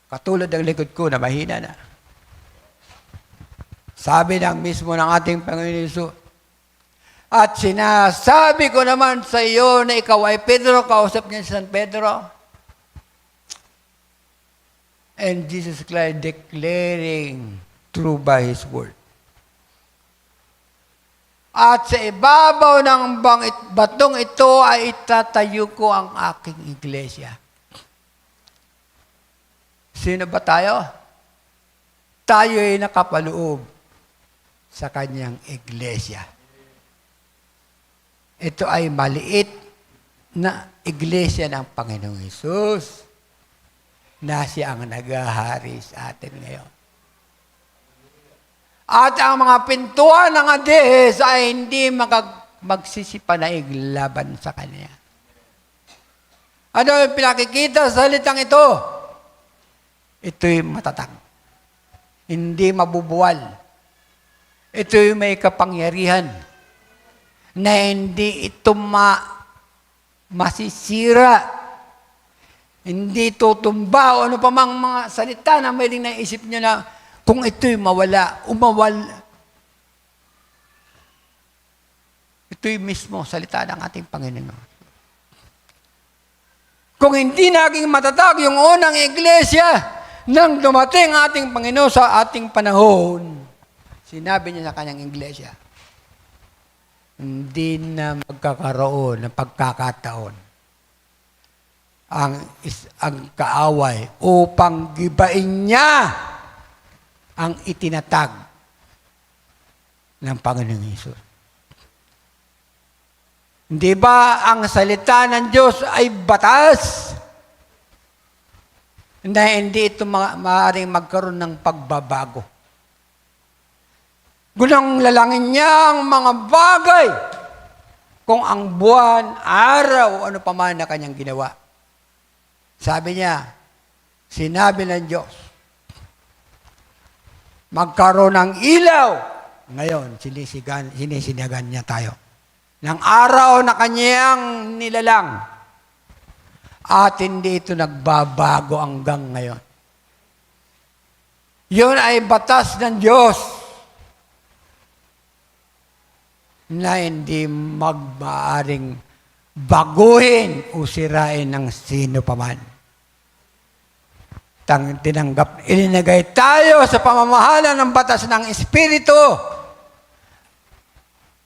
Katulad ng likod ko na mahina na. Sabi ng mismo ng ating Panginoon Hesus, at sinasabi ko naman sa iyo na ikaw ay Pedro, kausap niya si San Pedro. And Jesus Christ declaring true by His word. At sa ibabaw ng batong ito ay itatayo ko ang aking iglesia. Sino ba tayo? Tayo ay nakapaloob sa kanyang iglesia. Ito ay maliit na iglesia ng Panginoong Hesus na siya ang naghahari sa atin ngayon. At ang mga pintuan ng Hades ay hindi magsisipanaig laban sa Kanya. Ano yung pinakikita sa salitang ito? Ito'y matatag. Hindi mabubuwal. Ito'y may kapangyarihan na hindi ito masisira. Hindi tutumba o ano pa mang mga salita na may naisip nyo na kung ito'y umawal. Ito'y mismo salita ng ating Panginoon. Kung hindi naging matatag yung unang iglesia, nang dumating ating Panginoon sa ating panahon, sinabi niya sa kanyang iglesia, hindi na magkakaroon ng pagkakataon ang kaaway upang gibain niya ang itinatag ng Panginoong Hesus. Hindi ba ang salita ng Diyos ay batas? Hindi ito maaaring magkaroon ng pagbabago. Gunang lalangin niya ang mga bagay kung ang buwan, araw, ano pa man na kanyang ginawa. Sabi niya, sinabi ng Diyos, magkaroon ng ilaw. Ngayon, sinisinigan niya tayo ng araw na kanyang nilalang. At hindi ito nagbabago hanggang ngayon. Yun ay batas ng Diyos na hindi magbaaring baguhin o sirain ng sino paman. Ilinagay tayo sa pamamahala ng batas ng Espiritu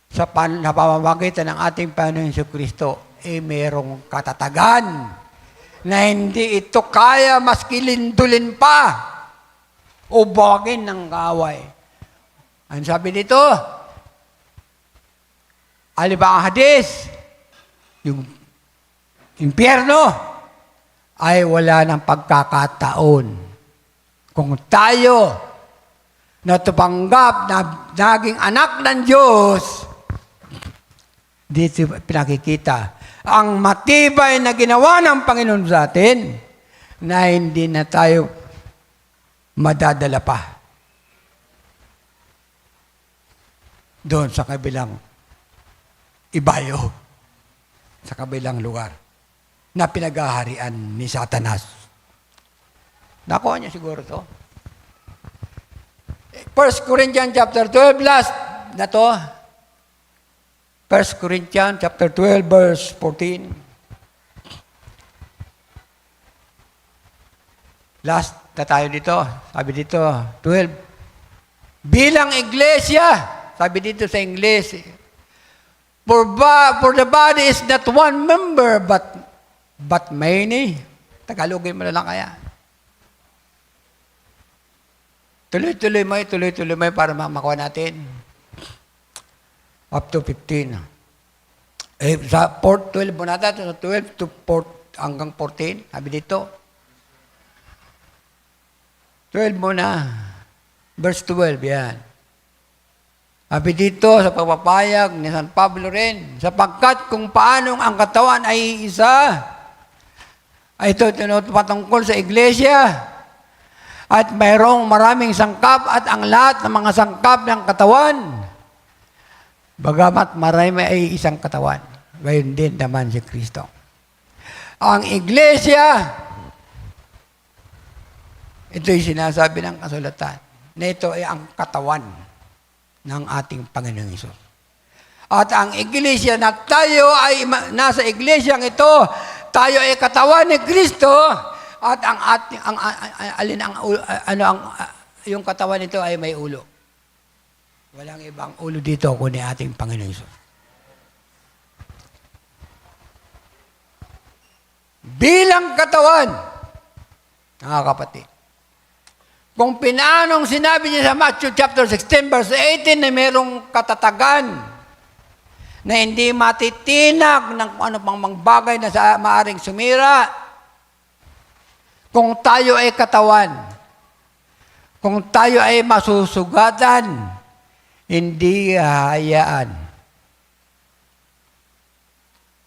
sa pamamagitan ng ating Panginoon Jesucristo, mayroong katatagan na hindi ito kaya maski lindulin pa o bawagin ng kaaway. Ang sabi dito, alibang hadis, yung impyerno ay wala ng pagkakataon. Kung tayo na tumanggap na naging anak ng Diyos, dito pinakikita ang matibay na ginawa ng Panginoon sa atin na hindi na tayo madadala pa doon sa kabilang ibayo, sa kabilang lugar na pinaghaharian ni Satanas. Nakuha niya siguro to. 1 Corinthians chapter 12, last na to. 1 Corinthians chapter 12, verse 14. Last na tayo dito. Sabi dito, 12. Bilang iglesia, sabi dito sa English, for the body is not one member, but many. Tagalogin mo na lang kaya. Tuloy-tuloy mo para makuha natin. Up to 15. Sa 12 mo natin, 12 to 4, hanggang 14, sabi dito. 12 mo na. Verse 12, yan. Sabi dito, sa pagpapayag ni San Pablo rin, sapagkat kung paanong ang katawan ay isa, ay ito patungkol sa iglesia, at mayroong maraming sangkap at ang lahat ng mga sangkap ng katawan, bagamat marami ay isang katawan, gayon din naman si Kristo. Ang iglesia, ito'y sinasabi ng kasulatan, na ito ay ang katawan ng ating Panginoong Hesus. At ang iglesia na tayo ay nasa iglesyang ito, tayo ay katawan ni Kristo, at yung katawan nito ay may ulo. Walang ibang ulo dito kundi ating Panginoon Hesus. Bilang katawan, mga kapatid, kung pinaanong sinabi niya sa Matthew chapter 16, verse 18, na mayroong katatagan na hindi matitinag ng kung ano pang mangbagay na maaring sumira, kung tayo ay katawan, kung tayo ay masusugatan, hindi hahayaan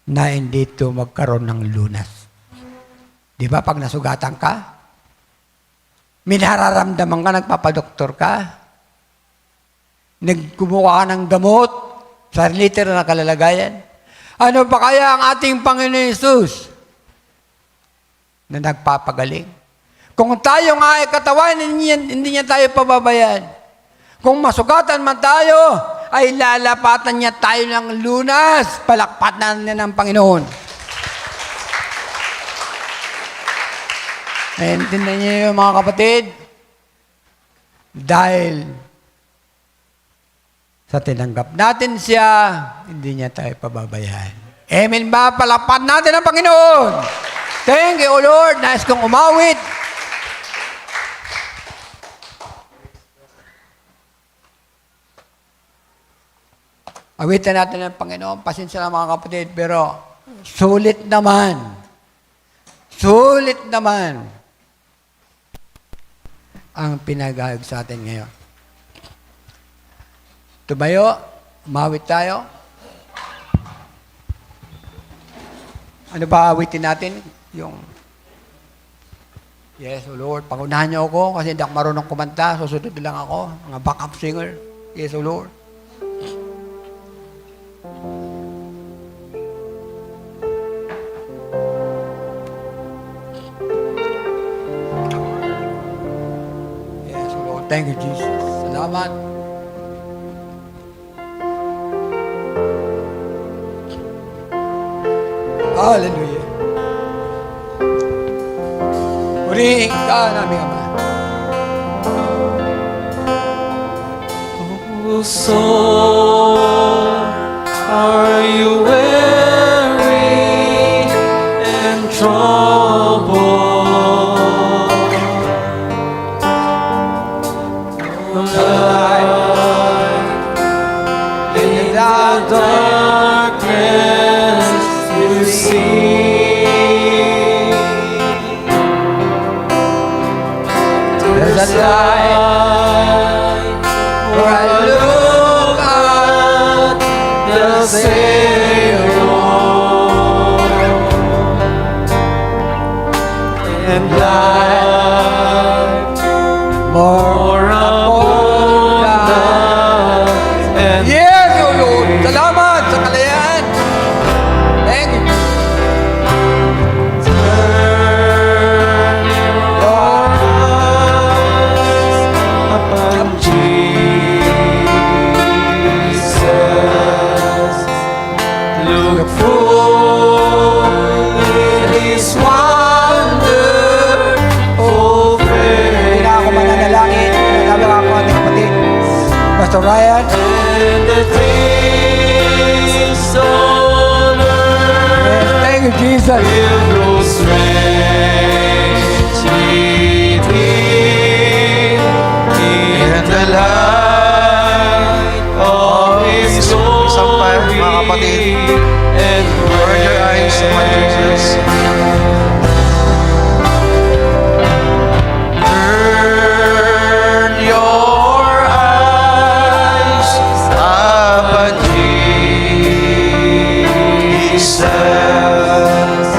na hindi ito magkaroon ng lunas. Di ba pag nasugatan ka, may nararamdaman ka, nagpapadoktor ka, nagkumuha ka ng gamot sa literal na kalalagayan. Ano pa kaya ang ating Panginoon Hesus na nagpapagaling? Kung tayo nga ay katawan, hindi niya tayo pababayaan. Kung masugatan man tayo, ay lalapatan niya tayo ng lunas. Palakpatan niya ng Panginoon. Naintindihan niyo yung mga kapatid? Dahil sa tinanggap natin siya, hindi niya tayo pababayaan. Amen ba? Palakpatan natin ang Panginoon. Thank you, Lord. Nais kong umawit. Awitan natin ng Panginoon. Pasensya na mga kapatid, pero sulit naman. Sulit naman ang pinagahag sa atin ngayon. Tumayo, umawit tayo. Ano ba awitin natin? Yung Yes, O Lord, pangunahan niyo ako kasi hindi ako marunong kumanta. Susunod lang ako, mga backup singer. Yes, O Lord. Yes, O Lord. Thank you, Jesus. Salamat. Hallelujah. Purihin ka namin, Ama. Oh, soul, are you weary and troubled? Light in the darkness you see. There's a light where I look at the Savior, and light more abundant. And Yes, O Lord. Salamat sa kalayaan. Thank you. turn your eyes upon Jesus. Look full in His wonderful Hindi na ako face, mananalangin. Nalabi ako ating kapatid. Pastor Ryan. and the things on earth Yes, thank you, Jesus. will grow strangely dim in the light of His Isang pa, mga kapatid. glory. And Turn your eyes upon Jesus. Turn your eyes upon Jesus.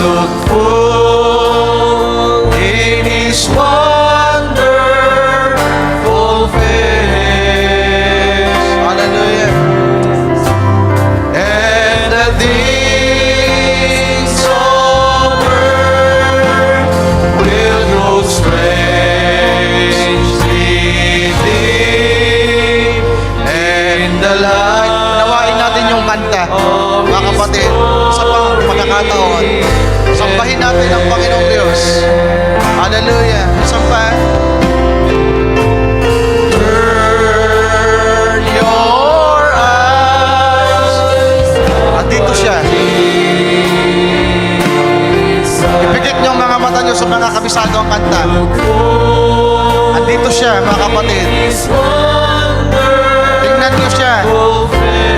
look full In His wonderful face. Hallelujah. And the things on earth will grow strangely dim. And the light. Nawain natin yung kanta, mga kapatid, sa pagkakataon. Sambahin natin ang Panginoong Diyos. Hallelujah. Isang pa. Turn your eyes. Andito siya. Ipikit niyo ang mga mata niyo sa mga kabisado ang kanta. Andito siya, mga kapatid. Tingnan niyo siya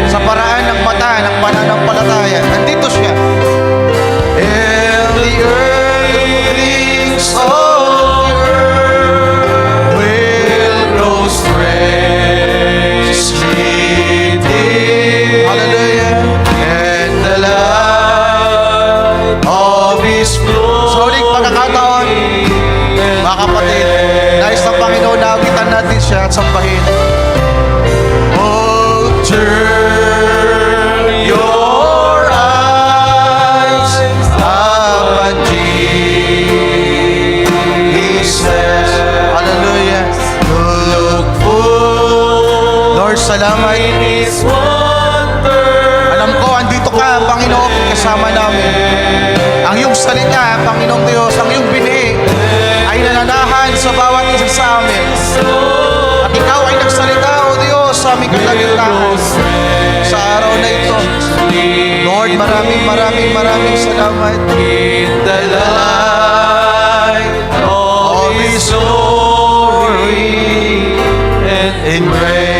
sa paraan ng mata, ng pananampalataya. Andito siya. And the earthlings of the earth will grow strangely dim. Hallelujah. And the light of His glory. Sa uling pagkakataon, mga kapatid, nais ng Panginoon na awitan natin siya at sambahin. Oh, turn your eyes upon Jesus. Hallelujah. Look full. Lord, salamat. Alam ko, andito ka, Panginoon, kasama namin. Ang iyong salita, Panginoong Diyos, ang iyong binhi ay nananahan sa bawat isa sa amin. At ikaw ay nagsalita, O Diyos, sa aming kalagitnaan sa araw na ito. Lord, maraming salamat. in the light of His glory and in grace.